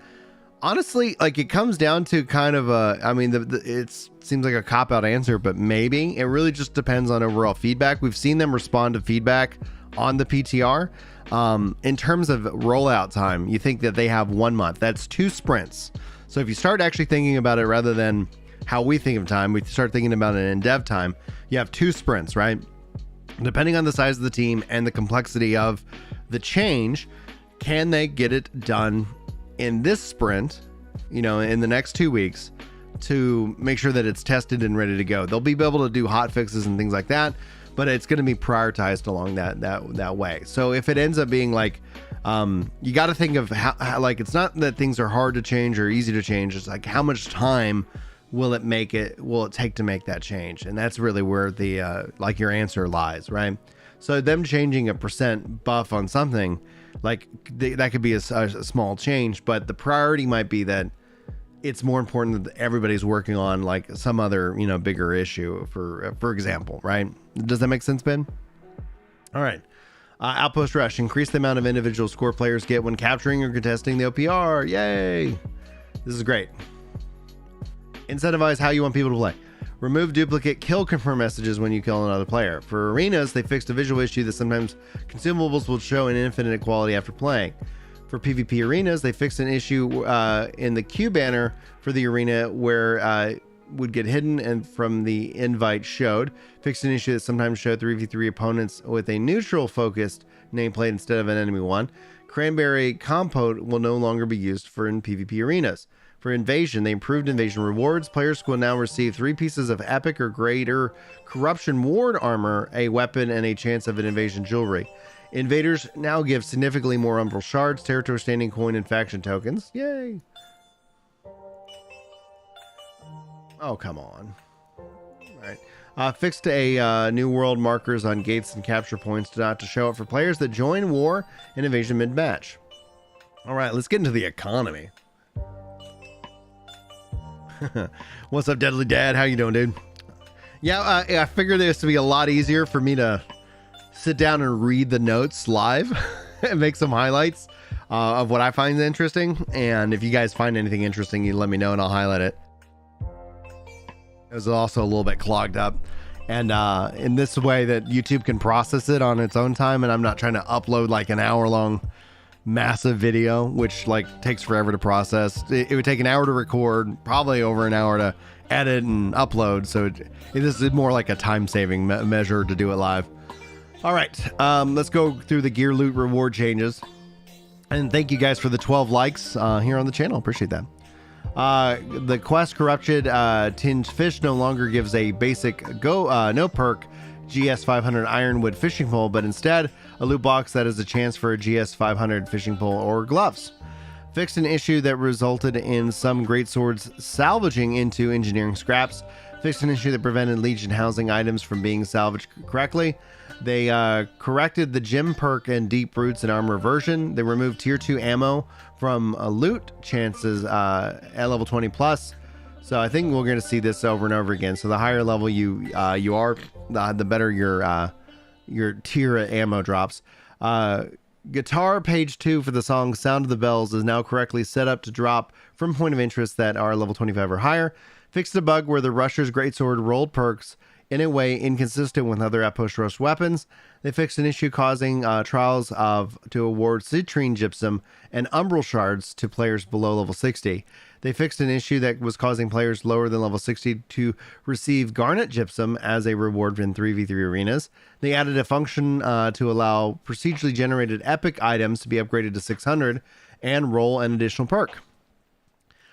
[SPEAKER 1] Honestly, it comes down to kind of it seems like a cop-out answer, but maybe. It really just depends on overall feedback. We've seen them respond to feedback on the PTR. In terms of rollout time, you think that they have 1 month. That's 2 sprints. So if you start actually thinking about it rather than how we think of time, we start thinking about it in dev time, you have 2 sprints, right? Depending on the size of the team and the complexity of the change, can they get it done in this sprint, in the next 2 weeks to make sure that it's tested and ready to go? They'll be able to do hot fixes and things like that, but it's going to be prioritized along that way. So if it ends up being you got to think of how it's not that things are hard to change or easy to change. It's how much time will it take to make that change? And that's really where the your answer lies, right? So them changing a % buff on something that could be a small change, but the priority might be that it's more important that everybody's working on some other bigger issue, for example, right? Does that make sense, Ben? All right. Outpost Rush. Increase the amount of individual score players get when capturing or contesting the OPR. Yay! This is great. Incentivize how you want people to play. Remove duplicate kill confirm messages when you kill another player. For arenas, they fixed a visual issue that sometimes consumables will show an infinite equality after playing. For PvP arenas, they fixed an issue in the queue banner for the arena where would get hidden and from the invite showed. Fixed an issue that sometimes showed 3v3 opponents with a neutral focused nameplate instead of an enemy one. Cranberry Compote will no longer be used in PvP arenas. For invasion, they improved invasion rewards. Players will now receive 3 pieces of epic or greater corruption ward armor, a weapon, and a chance of an invasion jewelry. Invaders now give significantly more umbral shards, territory standing coin, and faction tokens. Yay! Oh, come on. All right. Fixed a new world markers on gates and capture points not to show up for players that join war and invasion mid-match. All right, let's get into the economy. What's up, Deadly Dad? How you doing, dude? Yeah, I figured this would be a lot easier for me to sit down and read the notes live and make some highlights of what I find interesting. And if you guys find anything interesting, you let me know and I'll highlight it. It was also a little bit clogged up. And in this way that YouTube can process it on its own time, and I'm not trying to upload like an hour-long massive video, which like takes forever to process. It would take an hour to record, probably over an hour to edit and upload. So this is more like a time-saving measure to do it live. All right, let's go through the gear loot reward changes. And thank you guys for the 12 likes here on the channel. Appreciate that. The quest corrupted tinged fish no longer gives a basic no perk GS 500 ironwood fishing pole, but instead a loot box that is a chance for a GS 500 fishing pole or gloves. Fixed an issue that resulted in some greatswords salvaging into engineering scraps. Fixed an issue that prevented Legion housing items from being salvaged correctly. They corrected the gem perk and deep roots and armor version. They removed tier 2 ammo from loot chances at level 20 plus. So I think we're going to see this over and over again. So the higher level you are, the better your tier ammo drops. Guitar page 2 for the song Sound of the Bells is now correctly set up to drop from point of interest that are level 25 or higher. Fixed a bug where the Rusher's Greatsword rolled perks in a way inconsistent with other outpost rush weapons. They fixed an issue causing trials to award citrine gypsum and umbral shards to players below level 60. They fixed an issue that was causing players lower than level 60 to receive garnet gypsum as a reward in 3v3 arenas. They added a function to allow procedurally generated epic items to be upgraded to 600 and roll an additional perk.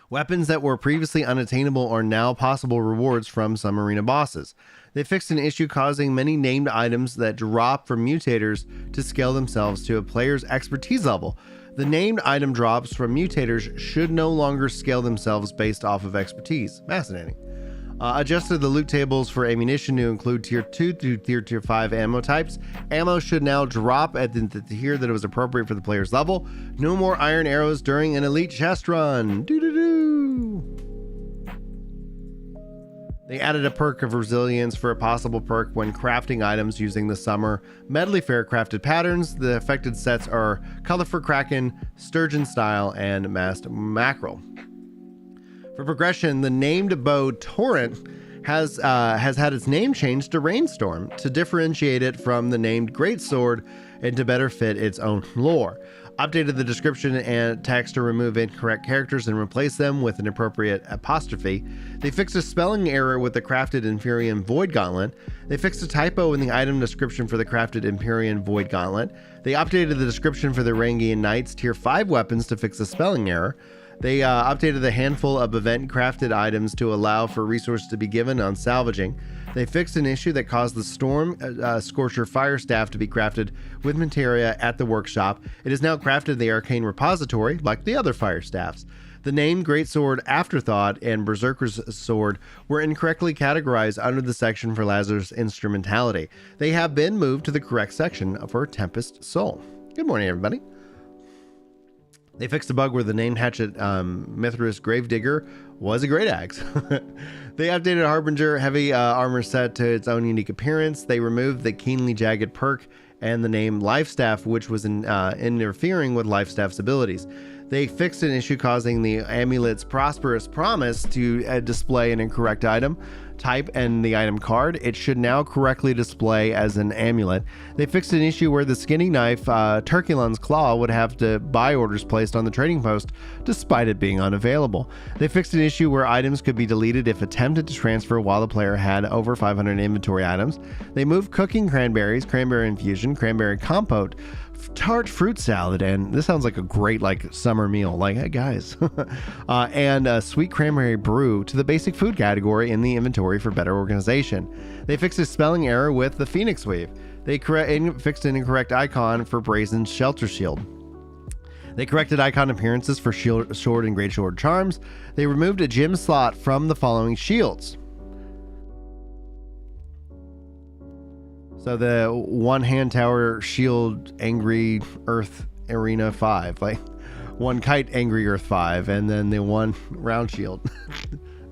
[SPEAKER 1] Weapons that were previously unattainable are now possible rewards from some arena bosses. They fixed an issue causing many named items that drop from mutators to scale themselves to a player's expertise level. The named item drops from mutators should no longer scale themselves based off of expertise. Fascinating. Adjusted the loot tables for ammunition to include tier 2 to tier 5 ammo types. Ammo should now drop at the tier that it was appropriate for the player's level. No more iron arrows during an elite chest run. They added a perk of resilience for a possible perk when crafting items using the summer medley fair crafted patterns. The affected sets are Colorful Kraken, Sturgeon Style, and Masked Mackerel. For progression, the named bow Torrent has had its name changed to Rainstorm to differentiate it from the named Greatsword and to better fit its own lore. Updated the description and text to remove incorrect characters and replace them with an appropriate apostrophe. They fixed a spelling error with the crafted Empyrean Void Gauntlet. They fixed a typo in the item description for the crafted Empyrean Void Gauntlet. They updated the description for the Rangian Knights tier 5 weapons to fix a spelling error. They updated a handful of event crafted items to allow for resources to be given on salvaging. They fixed an issue that caused the Storm Scorcher Fire Staff to be crafted with materia at the workshop. It is now crafted in the Arcane Repository, like the other Fire Staffs. The named Greatsword Afterthought and Berserker's Sword were incorrectly categorized under the section for Lazarus Instrumentality. They have been moved to the correct section for Tempest Soul. Good morning, everybody. They fixed a bug where the named Hatchet Mithras Gravedigger was a great axe. They updated Harbinger heavy armor set to its own unique appearance. They removed the Keenly Jagged perk and the name Lifestaff, which was interfering with Lifestaff's abilities. They fixed an issue causing the amulet's Prosperous Promise to display an incorrect item type and the item card. It should now correctly display as an amulet. They fixed an issue where the skinning knife Turkulon's Claw would have to buy orders placed on the trading post despite it being unavailable. They fixed an issue where items could be deleted if attempted to transfer while the player had over 500 inventory items. They moved cooking cranberries, cranberry infusion, cranberry compote, tart fruit salad, and this sounds like a great summer meal, hey guys, and sweet cranberry brew to the basic food category in the inventory for better organization. They fixed a spelling error with the Phoenix Weave. They fixed an incorrect icon for Brazen's Shelter Shield. They corrected icon appearances for Sword and Great Sword charms. They removed a gem slot from the following shields. So the one hand tower shield angry earth arena 5, one kite angry earth 5, and then the one round shield.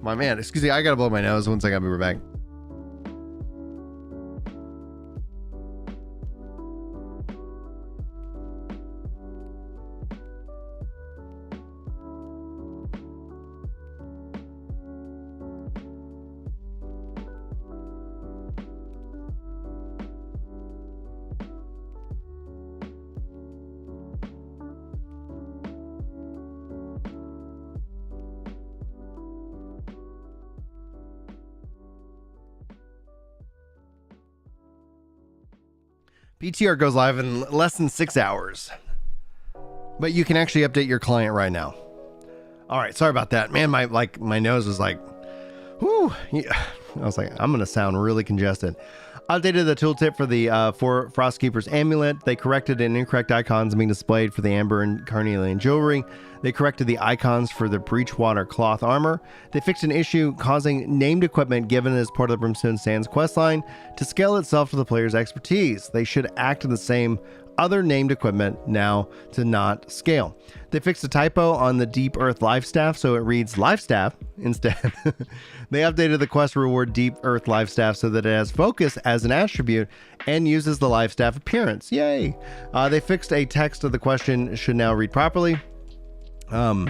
[SPEAKER 1] My man, excuse me, I gotta blow my nose. One second, I'll be right back. PTR goes live in less than 6 hours, but you can actually update your client right now. All right, sorry about that, man. My nose was like, whoo. Yeah. I was like, I'm gonna sound really congested. Updated the tooltip for the for Frostkeeper's amulet. They corrected an incorrect icons being displayed for the amber and carnelian jewelry. They corrected the icons for the breachwater cloth armor. They fixed an issue causing named equipment given as part of the Brimstone Sands questline to scale itself to the player's expertise. They should act in the same other named equipment now to not scale. They fixed a typo on the Deep Earth Life Staff so it reads Life Staff instead. They updated the quest reward Deep Earth Life Staff so that it has focus as an attribute and uses the Life Staff appearance. Yay! They fixed a text of the question should now read properly.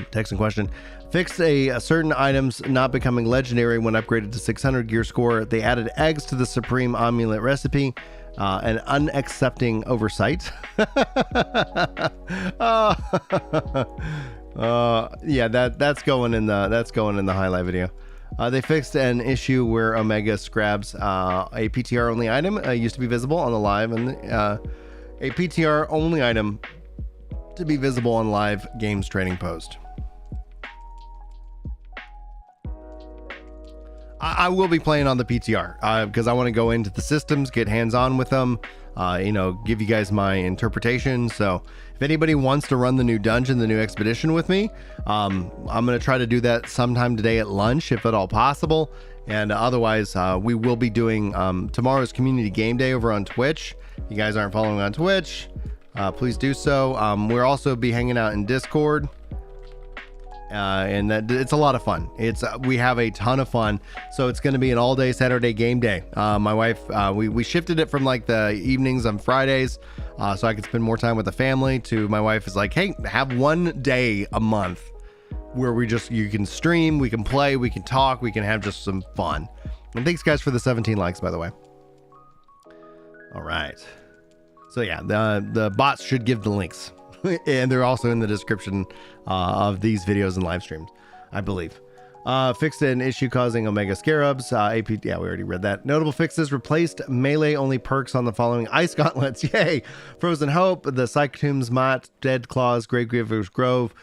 [SPEAKER 1] Text in question. Fixed a certain items not becoming legendary when upgraded to 600 gear score. They added eggs to the Supreme Amulet recipe. An unaccepting oversight. Yeah, that's going in the highlight video. They fixed an issue where Omega scrabs a PTR only item used to be visible on the live, and a PTR only item to be visible on live games training post. I will be playing on the PTR because I want to go into the systems, get hands-on with them, give you guys my interpretation. So if anybody wants to run the new dungeon, the new expedition with me, I'm going to try to do that sometime today at lunch, if at all possible. And otherwise, we will be doing tomorrow's community game day over on Twitch. If you guys aren't following on Twitch, please do so. We'll also be hanging out in Discord. And that it's a lot of fun. We have a ton of fun, so it's going to be an all-day Saturday game day. My wife, we shifted it from like the evenings on Fridays, so I could spend more time with the family. To my wife is like, hey, have one day a month where you can stream, we can play, we can talk, we can have just some fun. And thanks guys for the 17 likes, by the way. All right, so yeah, the bots should give the links. And they're also in the description of these videos and live streams, I believe. Fixed an issue causing Omega Scarabs. AP, yeah, we already read that. Notable fixes: replaced melee-only perks on the following ice gauntlets. Yay! Frozen Hope, the Psychotomb's Mott, Dead Claws, Gravegiver's Grove,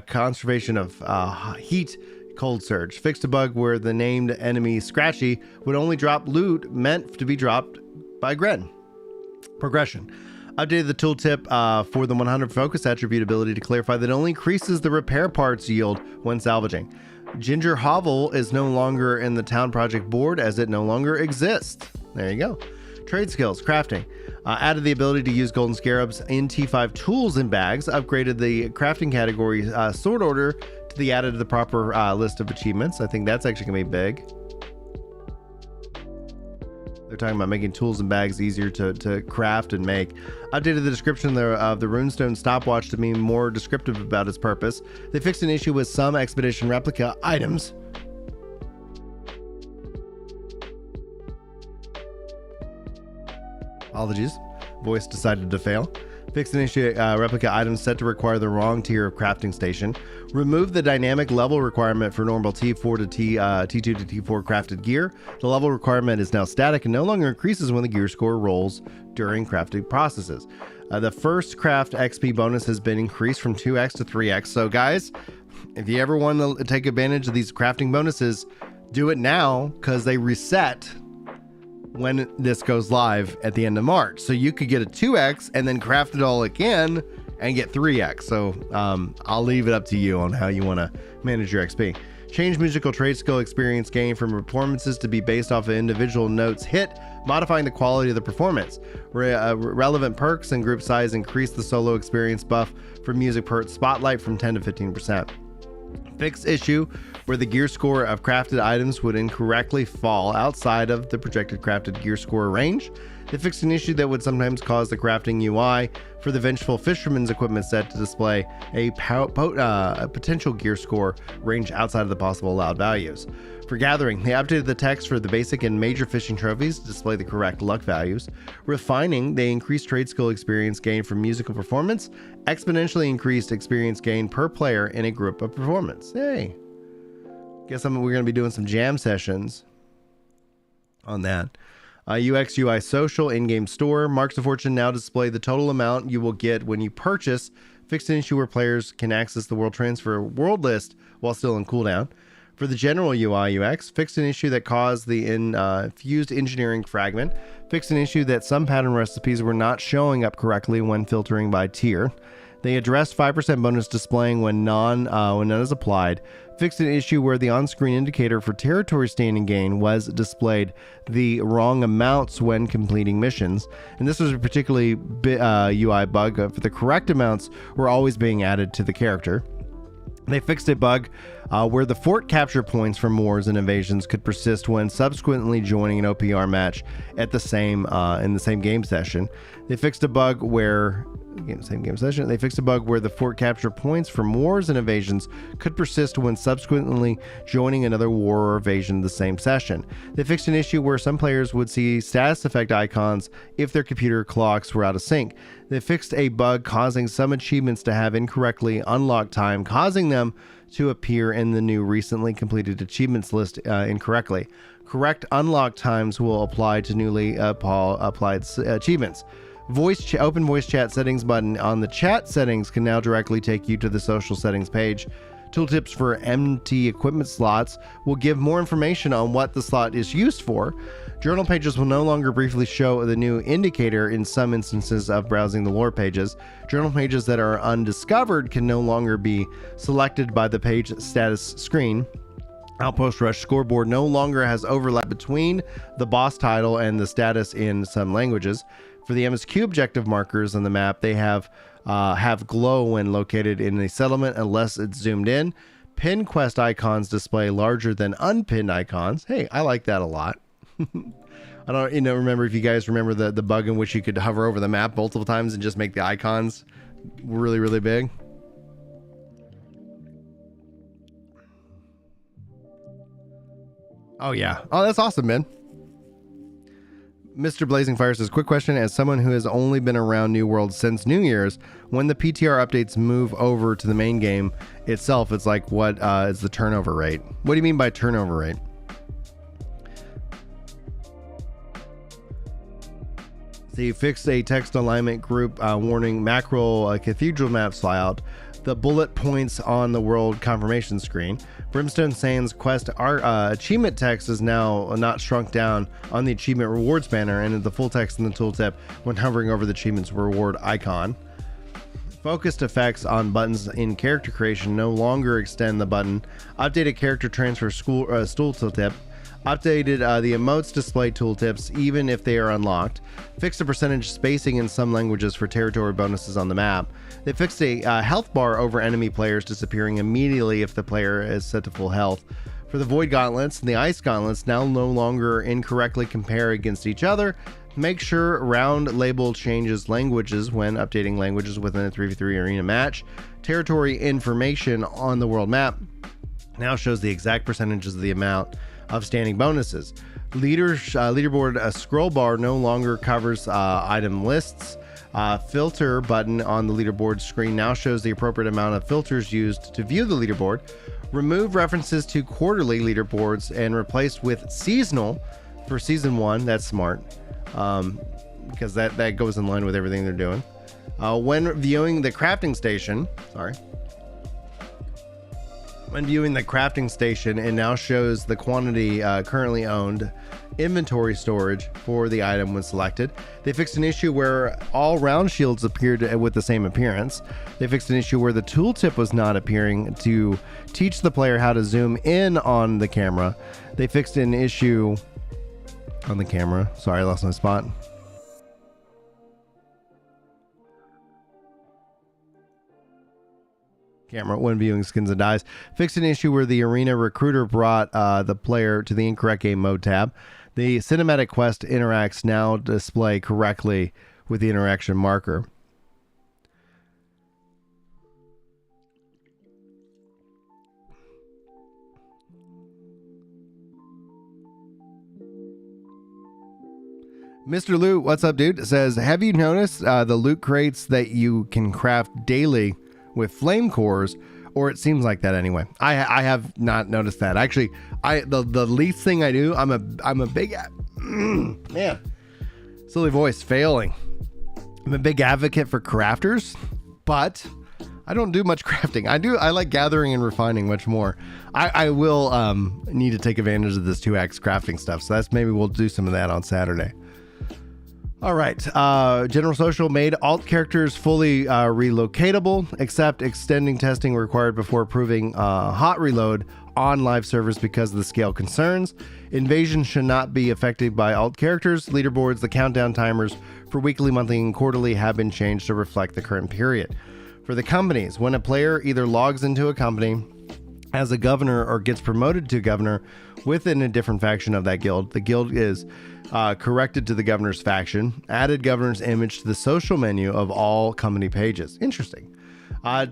[SPEAKER 1] Conservation of Heat, Cold Surge. Fixed a bug where the named enemy Scratchy would only drop loot meant to be dropped by progression. Updated the tooltip for the 100 focus attribute ability to clarify that it only increases the repair parts yield when salvaging. Ginger Hovel is no longer in the town project board as it no longer exists. There you go. Trade skills, crafting. Added the ability to use golden scarabs in T5 tools and bags. Upgraded the crafting category sort order to be added to the proper list of achievements. I think that's actually going to be big. They're talking about making tools and bags easier to craft and make. Updated the description of the runestone stopwatch to be more descriptive about its purpose. They fixed an issue with some expedition replica items. Apologies. Voice decided to fail. Fixed an issue replica items set to require the wrong tier of crafting station. Remove the dynamic level requirement for normal T4 to T2 to T4 crafted gear. The level requirement is now static and no longer increases when the gear score rolls during crafting processes. The first craft XP bonus has been increased from 2x to 3x. So guys, if you ever want to take advantage of these crafting bonuses, do it now because they reset when this goes live at the end of March. So you could get a 2x and then craft it all again and get 3x. So I'll leave it up to you on how you want to manage your XP. Change musical trade skill experience gain from performances to be based off of individual notes hit, modifying the quality of the performance. Relevant perks and group size increase the solo experience buff for music perk spotlight from 10 to 15%. Fixed issue where the gear score of crafted items would incorrectly fall outside of the projected crafted gear score range. They fixed an issue that would sometimes cause the crafting UI for the Vengeful Fisherman's equipment set to display a potential gear score range outside of the possible allowed values. For gathering, they updated the text for the basic and major fishing trophies to display the correct luck values. Refining, they increased trade skill experience gain from musical performance, exponentially increased experience gain per player in a group of performance. Hey, guess we're going to be doing some jam sessions on that. UX UI social in-game store. Marks of Fortune now display the total amount you will get when you purchase. Fixed an issue where players can access the world transfer world list while still in cooldown. For the general UI UX, fixed an issue that caused the infused engineering fragment. Fixed an issue that some pattern recipes were not showing up correctly when filtering by tier. They addressed 5% bonus displaying when none is applied. Fixed an issue where the on-screen indicator for territory standing gain was displayed the wrong amounts when completing missions. And this was a particularly UI bug. For the correct amounts were always being added to the character. They fixed a bug where the fort capture points from wars and invasions could persist when subsequently joining an OPR match at the same in the same game session. They fixed a bug where They fixed a bug where the fort capture points from wars and invasions could persist when subsequently joining another war or invasion in the same session. They fixed an issue where some players would see status effect icons if their computer clocks were out of sync. They fixed a bug causing some achievements to have incorrectly unlocked time, causing them to appear in the new recently completed achievements list incorrectly. Correct unlock times will apply to newly applied achievements. Open voice chat settings button on the chat settings can now directly take you to the social settings page. Tooltips for empty equipment slots will give more information on what the slot is used for. Journal pages will no longer briefly show the new indicator in some instances of browsing the lore pages. Journal pages that are undiscovered can no longer be selected by the page status screen. Outpost Rush scoreboard no longer has overlap between the boss title and the status in some languages. For the MSQ objective markers on the map, they have glow when located in a settlement unless it's zoomed in. Pin quest icons display larger than unpinned icons. Hey, I like that a lot. I don't remember if you guys remember the bug in which you could hover over the map multiple times and just make the icons really, really big. Oh yeah. Oh, that's awesome, man. Mr. Blazing Fire says, quick question, as someone who has only been around New World since New Year's, when the PTR updates move over to the main game itself, it's like, what is the turnover rate? What do you mean by turnover rate? So you fixed a text alignment group warning macro cathedral maps fly out. The bullet points on the world confirmation screen. Brimstone Sands quest achievement text is now not shrunk down on the achievement rewards banner and the full text in the tooltip when hovering over the achievement's reward icon. Focused effects on buttons in character creation no longer extend the button. Updated character transfer stool tooltip. Updated the emotes display tooltips even if they are unlocked. Fixed the percentage spacing in some languages for territory bonuses on the map. They fixed a health bar over enemy players disappearing immediately if the player is set to full health. For the Void Gauntlets and the Ice Gauntlets now no longer incorrectly compare against each other. Make sure round label changes languages when updating languages within a 3v3 arena match. Territory information on the world map now shows the exact percentages of the amount of standing bonuses. Leaderboard scroll bar no longer covers item lists. Filter button on the leaderboard screen now shows the appropriate amount of filters used to view the leaderboard. Remove references to quarterly leaderboards and replace with seasonal for season 1. That's smart, because that goes in line with everything they're doing. When viewing the crafting station, it now shows the quantity currently owned inventory storage for the item when selected. They fixed an issue where all round shields appeared with the same appearance. They fixed an issue where the tooltip was not appearing to teach the player how to zoom in on the camera. They fixed an issue on the camera. Sorry, I lost my spot. camera when viewing skins and dies. Fixed an issue where the arena recruiter brought the player to the incorrect game mode tab. The cinematic quest interacts now display correctly with the interaction marker. Mr. Loot, what's up, dude? Says, have you noticed the loot crates that you can craft daily with flame cores? Or it seems like that anyway. I have not noticed that. Actually, the least thing I do, I'm a big man. Silly voice failing. I'm a big advocate for crafters, but I don't do much crafting. I like gathering and refining much more. I will need to take advantage of this 2x crafting stuff. So maybe we'll do some of that on Saturday. All right. General Social made alt characters fully relocatable, except extending testing required before approving hot reload on live servers because of the scale concerns. Invasion should not be affected by alt characters. Leaderboards, the countdown timers for weekly, monthly, and quarterly have been changed to reflect the current period. For the companies, when a player either logs into a company as a governor or gets promoted to governor within a different faction of that guild, the guild is corrected to the governor's faction, added governor's image to the social menu of all company pages. Interesting.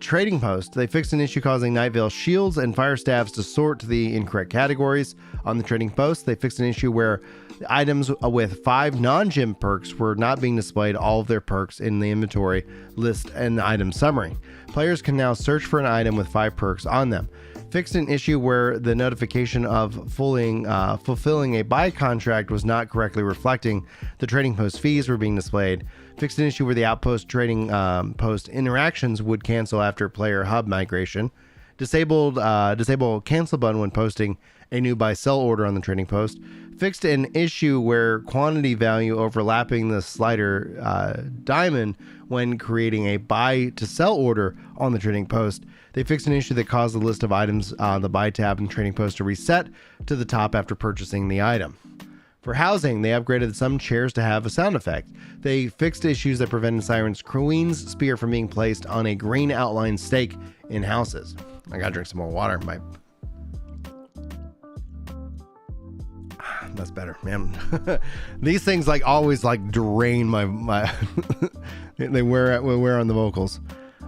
[SPEAKER 1] Trading post. They fixed an issue causing Night Veil shields and fire staffs to sort to the incorrect categories on the trading post. They fixed an issue where items with 5 non-gym perks were not being displayed all of their perks in the inventory list and the item summary. Players can now search for an item with 5 perks on them. Fixed an issue where the notification of fulfilling a buy contract was not correctly reflecting the trading post fees were being displayed. Fixed an issue where the outpost trading post interactions would cancel after player hub migration. Disable cancel button when posting a new buy sell order on the trading post. Fixed an issue where quantity value overlapping the slider diamond when creating a buy to sell order on the trading post. They fixed an issue that caused the list of items on the buy tab in the trading post to reset to the top after purchasing the item. For housing, they upgraded some chairs to have a sound effect. They fixed issues that prevented Siren's Queen's Spear from being placed on a green outline stake in houses. I gotta drink some more water. That's better, man. These things always drain my they wear on the vocals.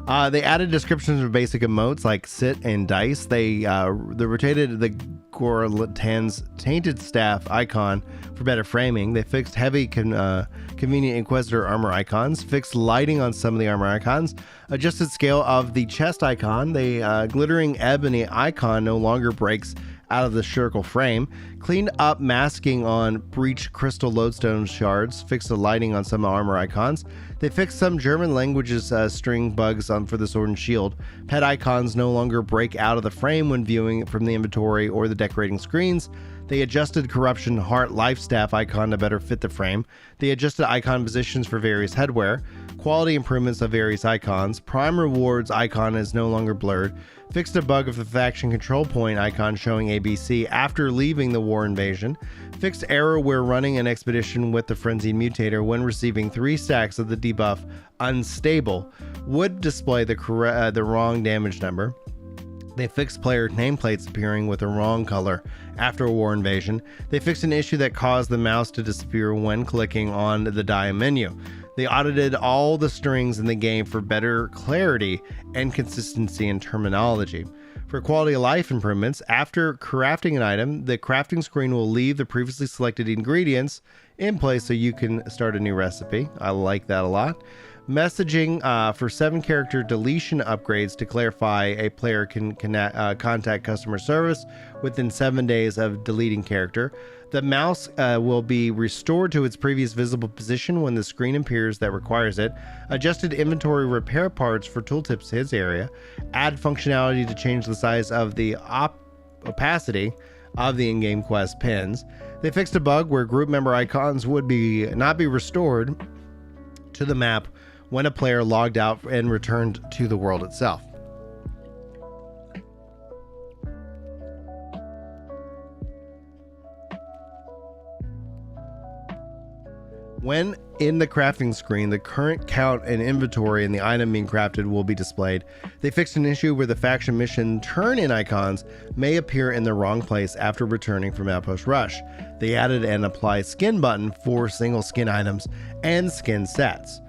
[SPEAKER 1] They added descriptions of basic emotes like sit and dice. They rotated the Gorlatan's tainted staff icon for better framing. They fixed heavy convenient Inquisitor armor icons, fixed lighting on some of the armor icons, adjusted scale of the chest icon. The glittering ebony icon no longer breaks out of the circle frame, cleaned up masking on breach crystal lodestone shards, fixed the lighting on some armor icons. They fixed some German languages string bugs for the sword and shield. Pet icons no longer break out of the frame when viewing from the inventory or the decorating screens. They adjusted corruption heart life staff icon to better fit the frame. They adjusted icon positions for various headwear. Quality improvements of various icons. Prime rewards icon is no longer blurred. Fixed a bug of the faction control point icon showing ABC after leaving the war invasion. Fixed error where running an expedition with the frenzied mutator when receiving 3 stacks of the debuff unstable would display the wrong damage number. They fixed player nameplates appearing with the wrong color after a war invasion. They fixed an issue that caused the mouse to disappear when clicking on the die menu. They audited all the strings in the game for better clarity and consistency in terminology. For quality of life improvements, after crafting an item, the crafting screen will leave the previously selected ingredients in place so you can start a new recipe. I like that a lot. Messaging for 7-character deletion upgrades to clarify a player can contact customer service within 7 days of deleting character. The mouse will be restored to its previous visible position when the screen appears that requires it. Adjusted inventory repair parts for tooltips to his area. Add functionality to change the size of the opacity of the in-game quest pins. They fixed a bug where group member icons would not be restored to the map when a player logged out and returned to the world itself. When in the crafting screen, the current count and inventory and the item being crafted will be displayed. They fixed an issue where the faction mission turn-in icons may appear in the wrong place after returning from Outpost Rush. They added an apply skin button for single skin items and skin sets.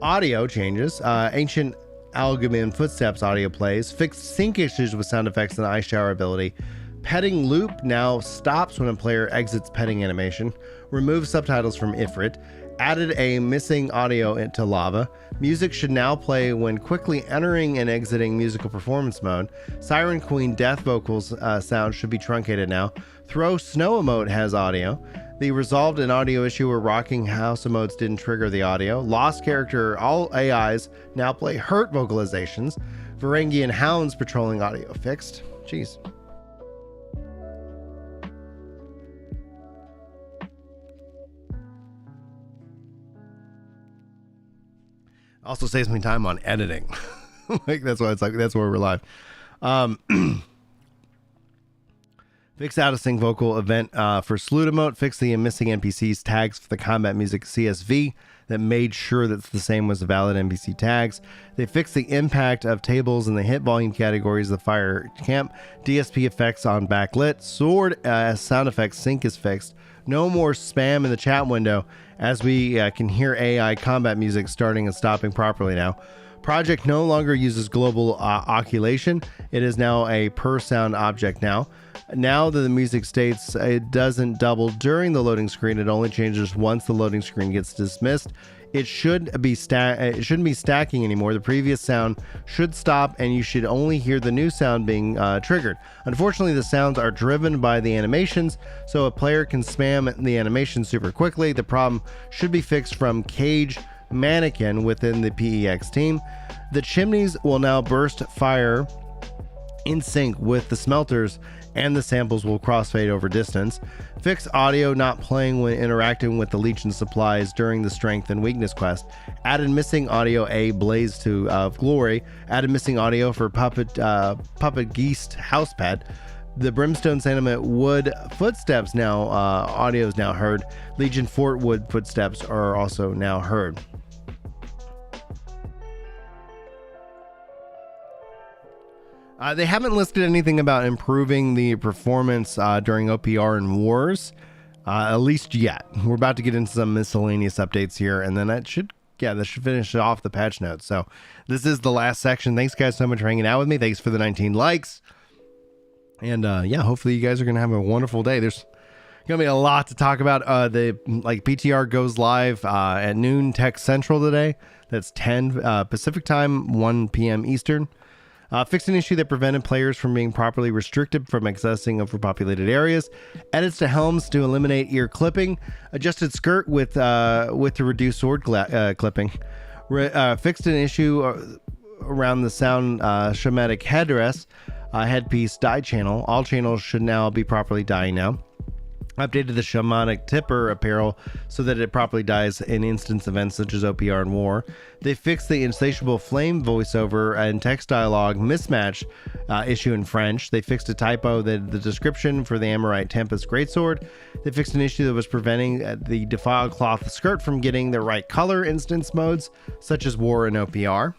[SPEAKER 1] Audio changes. Ancient Algamin Footsteps audio plays. Fixed sync issues with sound effects and ice shower ability. Petting loop now stops when a player exits petting animation. Remove subtitles from Ifrit. Added a missing audio into lava. Music should now play when quickly entering and exiting musical performance mode. Siren Queen death vocals sound should be truncated now. Throw snow emote has audio. They resolved an audio issue where rocking house emotes didn't trigger the audio. Lost character, all AIs now play hurt vocalizations. Varangian hounds patrolling audio fixed. Jeez. Also saves me time on editing. Like that's why it's like that's where we're live. Fix out of sync vocal event for salute emote. Fix the missing NPCs tags for the combat music CSV that made sure that's the same as the valid NPC tags. They fixed the impact of tables in the hit volume categories of the fire camp. DSP effects on backlit. Sword sound effects sync is fixed. No more spam in the chat window as we can hear AI combat music starting and stopping properly now. Project no longer uses global occultation. It is now a per sound object now. Now that the music states it doesn't double during the loading screen, it only changes once the loading screen gets dismissed. It shouldn't be stacking anymore. The previous sound should stop and you should only hear the new sound being triggered. Unfortunately, the sounds are driven by the animations, so a player can spam the animation super quickly. The problem should be fixed from Cage Mannequin within the PEX team. The chimneys will now burst fire in sync with the smelters and the samples will crossfade over distance. Fix audio not playing when interacting with the Legion supplies during the strength and weakness quest. Added missing audio a blaze to glory. Added missing audio for puppet geist house pet. The Brimstone Sentiment Wood footsteps now audio is now heard. Legion Fort Wood footsteps are also now heard. They haven't listed anything about improving the performance during OPR and Wars, at least yet. We're about to get into some miscellaneous updates here, and then that should finish off the patch notes. So this is the last section. Thanks, guys, so much for hanging out with me. Thanks for the 19 likes. And hopefully you guys are going to have a wonderful day. There's going to be a lot to talk about. The PTR goes live at noon Tech Central today. That's 10 Pacific time, 1 p.m. Eastern. Fixed an issue that prevented players from being properly restricted from accessing overpopulated areas. Edits to helms to eliminate ear clipping. Adjusted skirt with to reduce sword clipping. Fixed an issue around the sound schematic headdress. Headpiece dye channel. All channels should now be properly dyeing now. Updated the shamanic tipper apparel so that it properly dies in instance events such as OPR and war. They fixed the insatiable flame voiceover and text dialogue mismatch issue in French. They fixed a typo that the description for the Amorite Tempest Greatsword. They fixed an issue that was preventing the defiled cloth skirt from getting the right color instance modes such as war and OPR.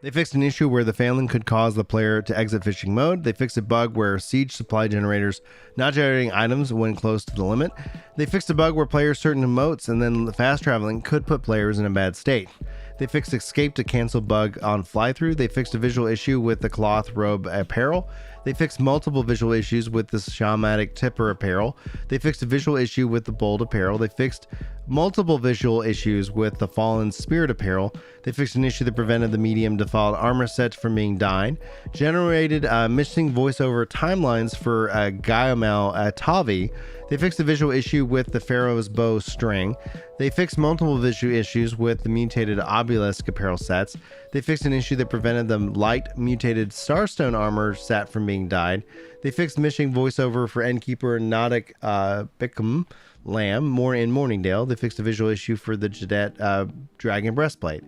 [SPEAKER 1] They fixed an issue where the failing could cause the player to exit fishing mode. They fixed a bug where siege supply generators not generating items when close to the limit. They fixed a bug where players certain emotes and then fast traveling could put players in a bad state. They fixed escape to cancel bug on fly through. They fixed a visual issue with the cloth robe apparel. They fixed multiple visual issues with the shamanic tipper apparel. They fixed a visual issue with the bold apparel. They fixed multiple visual issues with the fallen spirit apparel. They fixed an issue that prevented the medium defiled armor set from being dyed. Generated missing voiceover timelines for Gaiamal Tavi. They fixed a visual issue with the Pharaoh's bow string. They fixed multiple visual issues with the mutated obelisk apparel sets. They fixed an issue that prevented the light mutated starstone armor set from being dyed. They fixed missing voiceover for Endkeeper Nautic Bickham Lamb more in Morningdale. They fixed a visual issue for the Jadet Dragon Breastplate.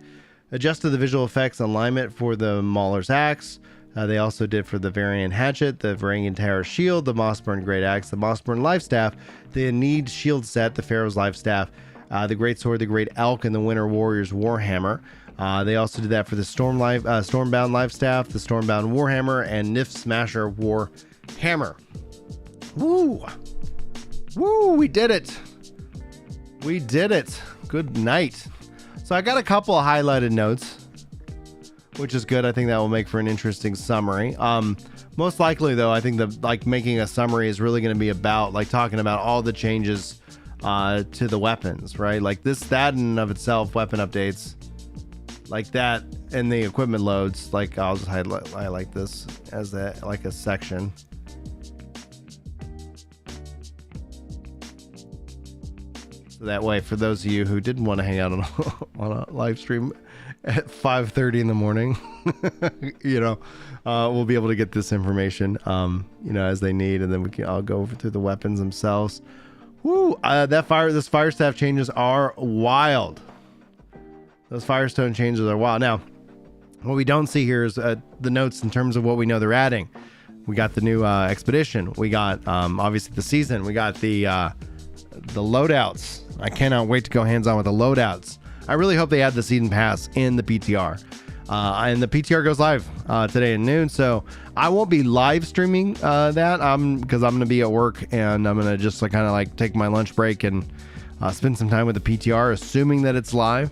[SPEAKER 1] Adjusted the visual effects alignment for the Mauler's Axe. They also did for the Varian Hatchet, the Varangian Tower Shield, the Mossburn Great Axe, the Mossburn Life Staff, the Need Shield Set, the Pharaoh's Life Staff, the Great Sword, the Great Elk, and the Winter Warriors Warhammer. They also did that for the Stormbound Life Staff, the Stormbound Warhammer, and Nif Smasher Warhammer. Woo! Woo! We did it! We did it! Good night. So I got a couple of highlighted notes, which is good. I think that will make for an interesting summary. Most likely, though, I think that making a summary is really going to be about talking about all the changes to the weapons, right? Like that in and of itself, weapon updates, like that, and the equipment loads. I'll just highlight this as a section. So that way, for those of you who didn't want to hang out on a live stream at 5:30 in the morning, we'll be able to get this information, as they need, and then I'll go over through the weapons themselves. Woo! This fire staff changes are wild. Those firestone changes are wild. Now, what we don't see here is the notes in terms of what we know they're adding. We got the new expedition. We got obviously the season. We got the loadouts. I cannot wait to go hands-on with the loadouts. I really hope they add the season pass in the PTR. And the PTR goes live today at noon, so I won't be live streaming that because I'm going to be at work, and I'm going to just take my lunch break and spend some time with the PTR, assuming that it's live.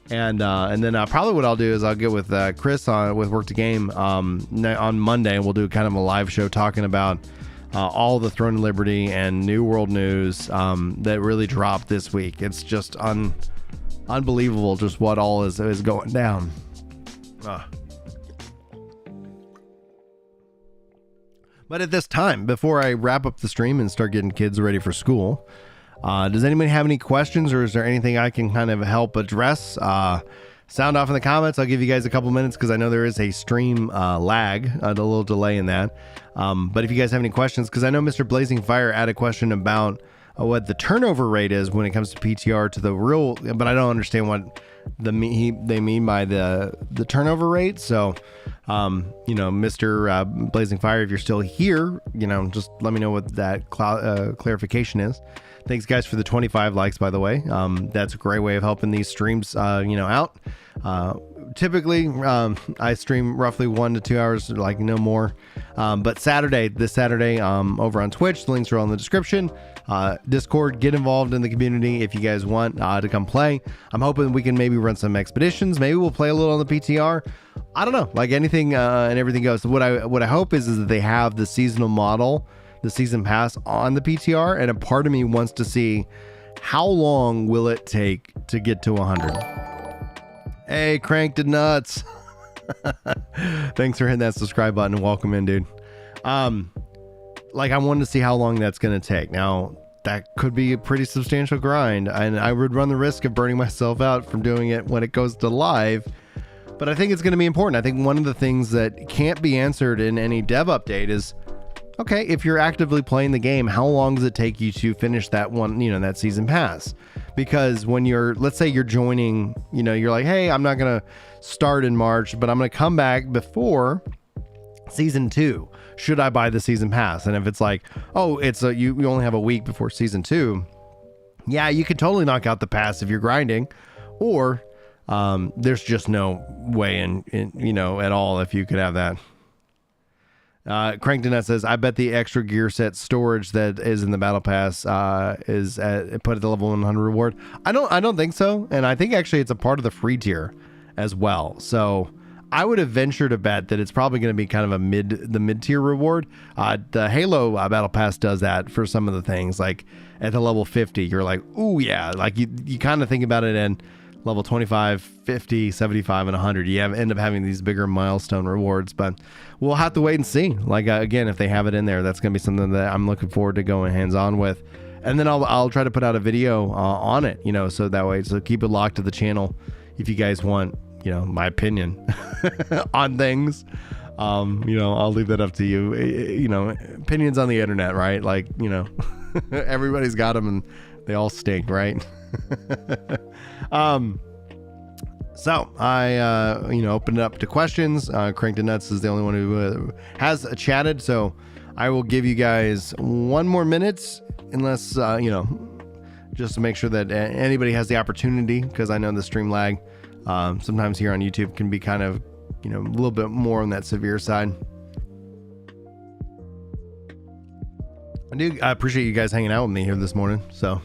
[SPEAKER 1] And then probably what I'll do is I'll get with Chris with Work to Game on Monday, and we'll do kind of a live show talking about all the Throne of Liberty and New World news that really dropped this week. It's just unbelievable just what all is going down. But at this time, before I wrap up the stream and start getting kids ready for school, does anybody have any questions, or is there anything I can kind of help address? Sound off in the comments. I'll give you guys a couple minutes because I know there is a stream lag, a little delay in that. But if you guys have any questions, because I know Mr. Blazing Fire had a question about what the turnover rate is when it comes to PTR to the real, but I don't understand what they mean by the turnover rate. So, Mr. Blazing Fire, if you're still here, just let me know what that clarification is. Thanks, guys, for the 25 likes, by the way. That's a great way of helping these streams, out. Typically, I stream roughly 1 to 2 hours, no more. But this Saturday, over on Twitch, the links are all in the description. Discord, get involved in the community if you guys want to come play. I'm hoping we can maybe run some expeditions. Maybe we'll play a little on the PTR. I don't know, anything and everything goes. So what I hope is that they have the seasonal model, the season pass on the PTR, and a part of me wants to see how long will it take to get to 100. Hey, Cranked Nuts. Thanks for hitting that subscribe button and welcome in, dude. I wanted to see how long that's going to take. Now, that could be a pretty substantial grind, and I would run the risk of burning myself out from doing it when it goes to live, but I think it's going to be important. I think one of the things that can't be answered in any dev update is, okay, if you're actively playing the game, how long does it take you to finish that one, that season pass? Because when let's say you're joining, you're like, hey, I'm not going to start in March, but I'm going to come back before season 2. Should I buy the season pass? And if it's you only have a week before season 2, yeah, you could totally knock out the pass if you're grinding, or there's just no way in at all if you could have that. Cranktonut says, I bet the extra gear set storage that is in the battle pass is put at the level 100 reward. I don't think so, and I think actually it's a part of the free tier as well. So I would have ventured to bet that it's probably going to be kind of the mid tier reward. The Halo battle pass does that for some of the things. Like at the level 50, you're like, ooh yeah, you kind of think about it in level 25, 50, 75, and 100. You end up having these bigger milestone rewards, but we'll have to wait and see. Again, if they have it in there, that's going to be something that I'm looking forward to going hands-on with. And then I'll try to put out a video on it, so that way, so keep it locked to the channel if you guys want, my opinion on things. I'll leave that up to you. Opinions on the internet, right? Everybody's got them and they all stink, right? So I, opened it up to questions. Cranked Nuts is the only one who has chatted. So I will give you guys 1 more minute, unless, just to make sure that anybody has the opportunity, because I know the stream lag sometimes here on YouTube can be kind of, a little bit more on that severe side. I appreciate you guys hanging out with me here this morning. So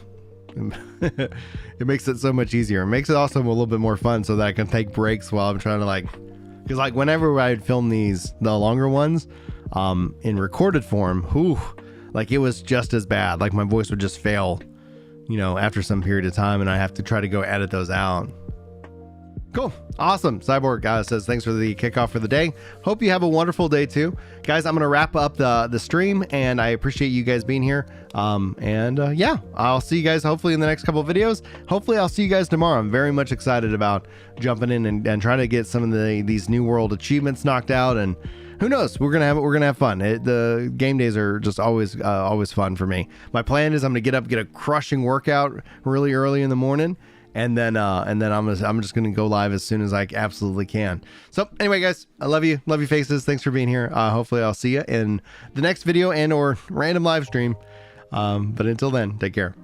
[SPEAKER 1] it makes it so much easier. It makes it also a little bit more fun so that I can take breaks while I'm trying to because whenever I'd film the longer ones, in recorded form, it was just as bad. My voice would just fail, after some period of time, and I have to try to go edit those out. Cool. Awesome. Cyborg says, thanks for the kickoff for the day. Hope you have a wonderful day too. Guys, I'm going to wrap up the stream, and I appreciate you guys being here. Yeah, I'll see you guys hopefully in the next couple of videos. Hopefully I'll see you guys tomorrow. I'm very much excited about jumping in and trying to get some of these new world achievements knocked out, and who knows, we're gonna have fun. The game days are just always fun for me. My plan is I'm gonna get a crushing workout really early in the morning, and then I'm just gonna go live as soon as I absolutely can. So anyway, guys, I love you faces. Thanks for being here. Hopefully I'll see you in the next video and or random live stream. But until then, take care.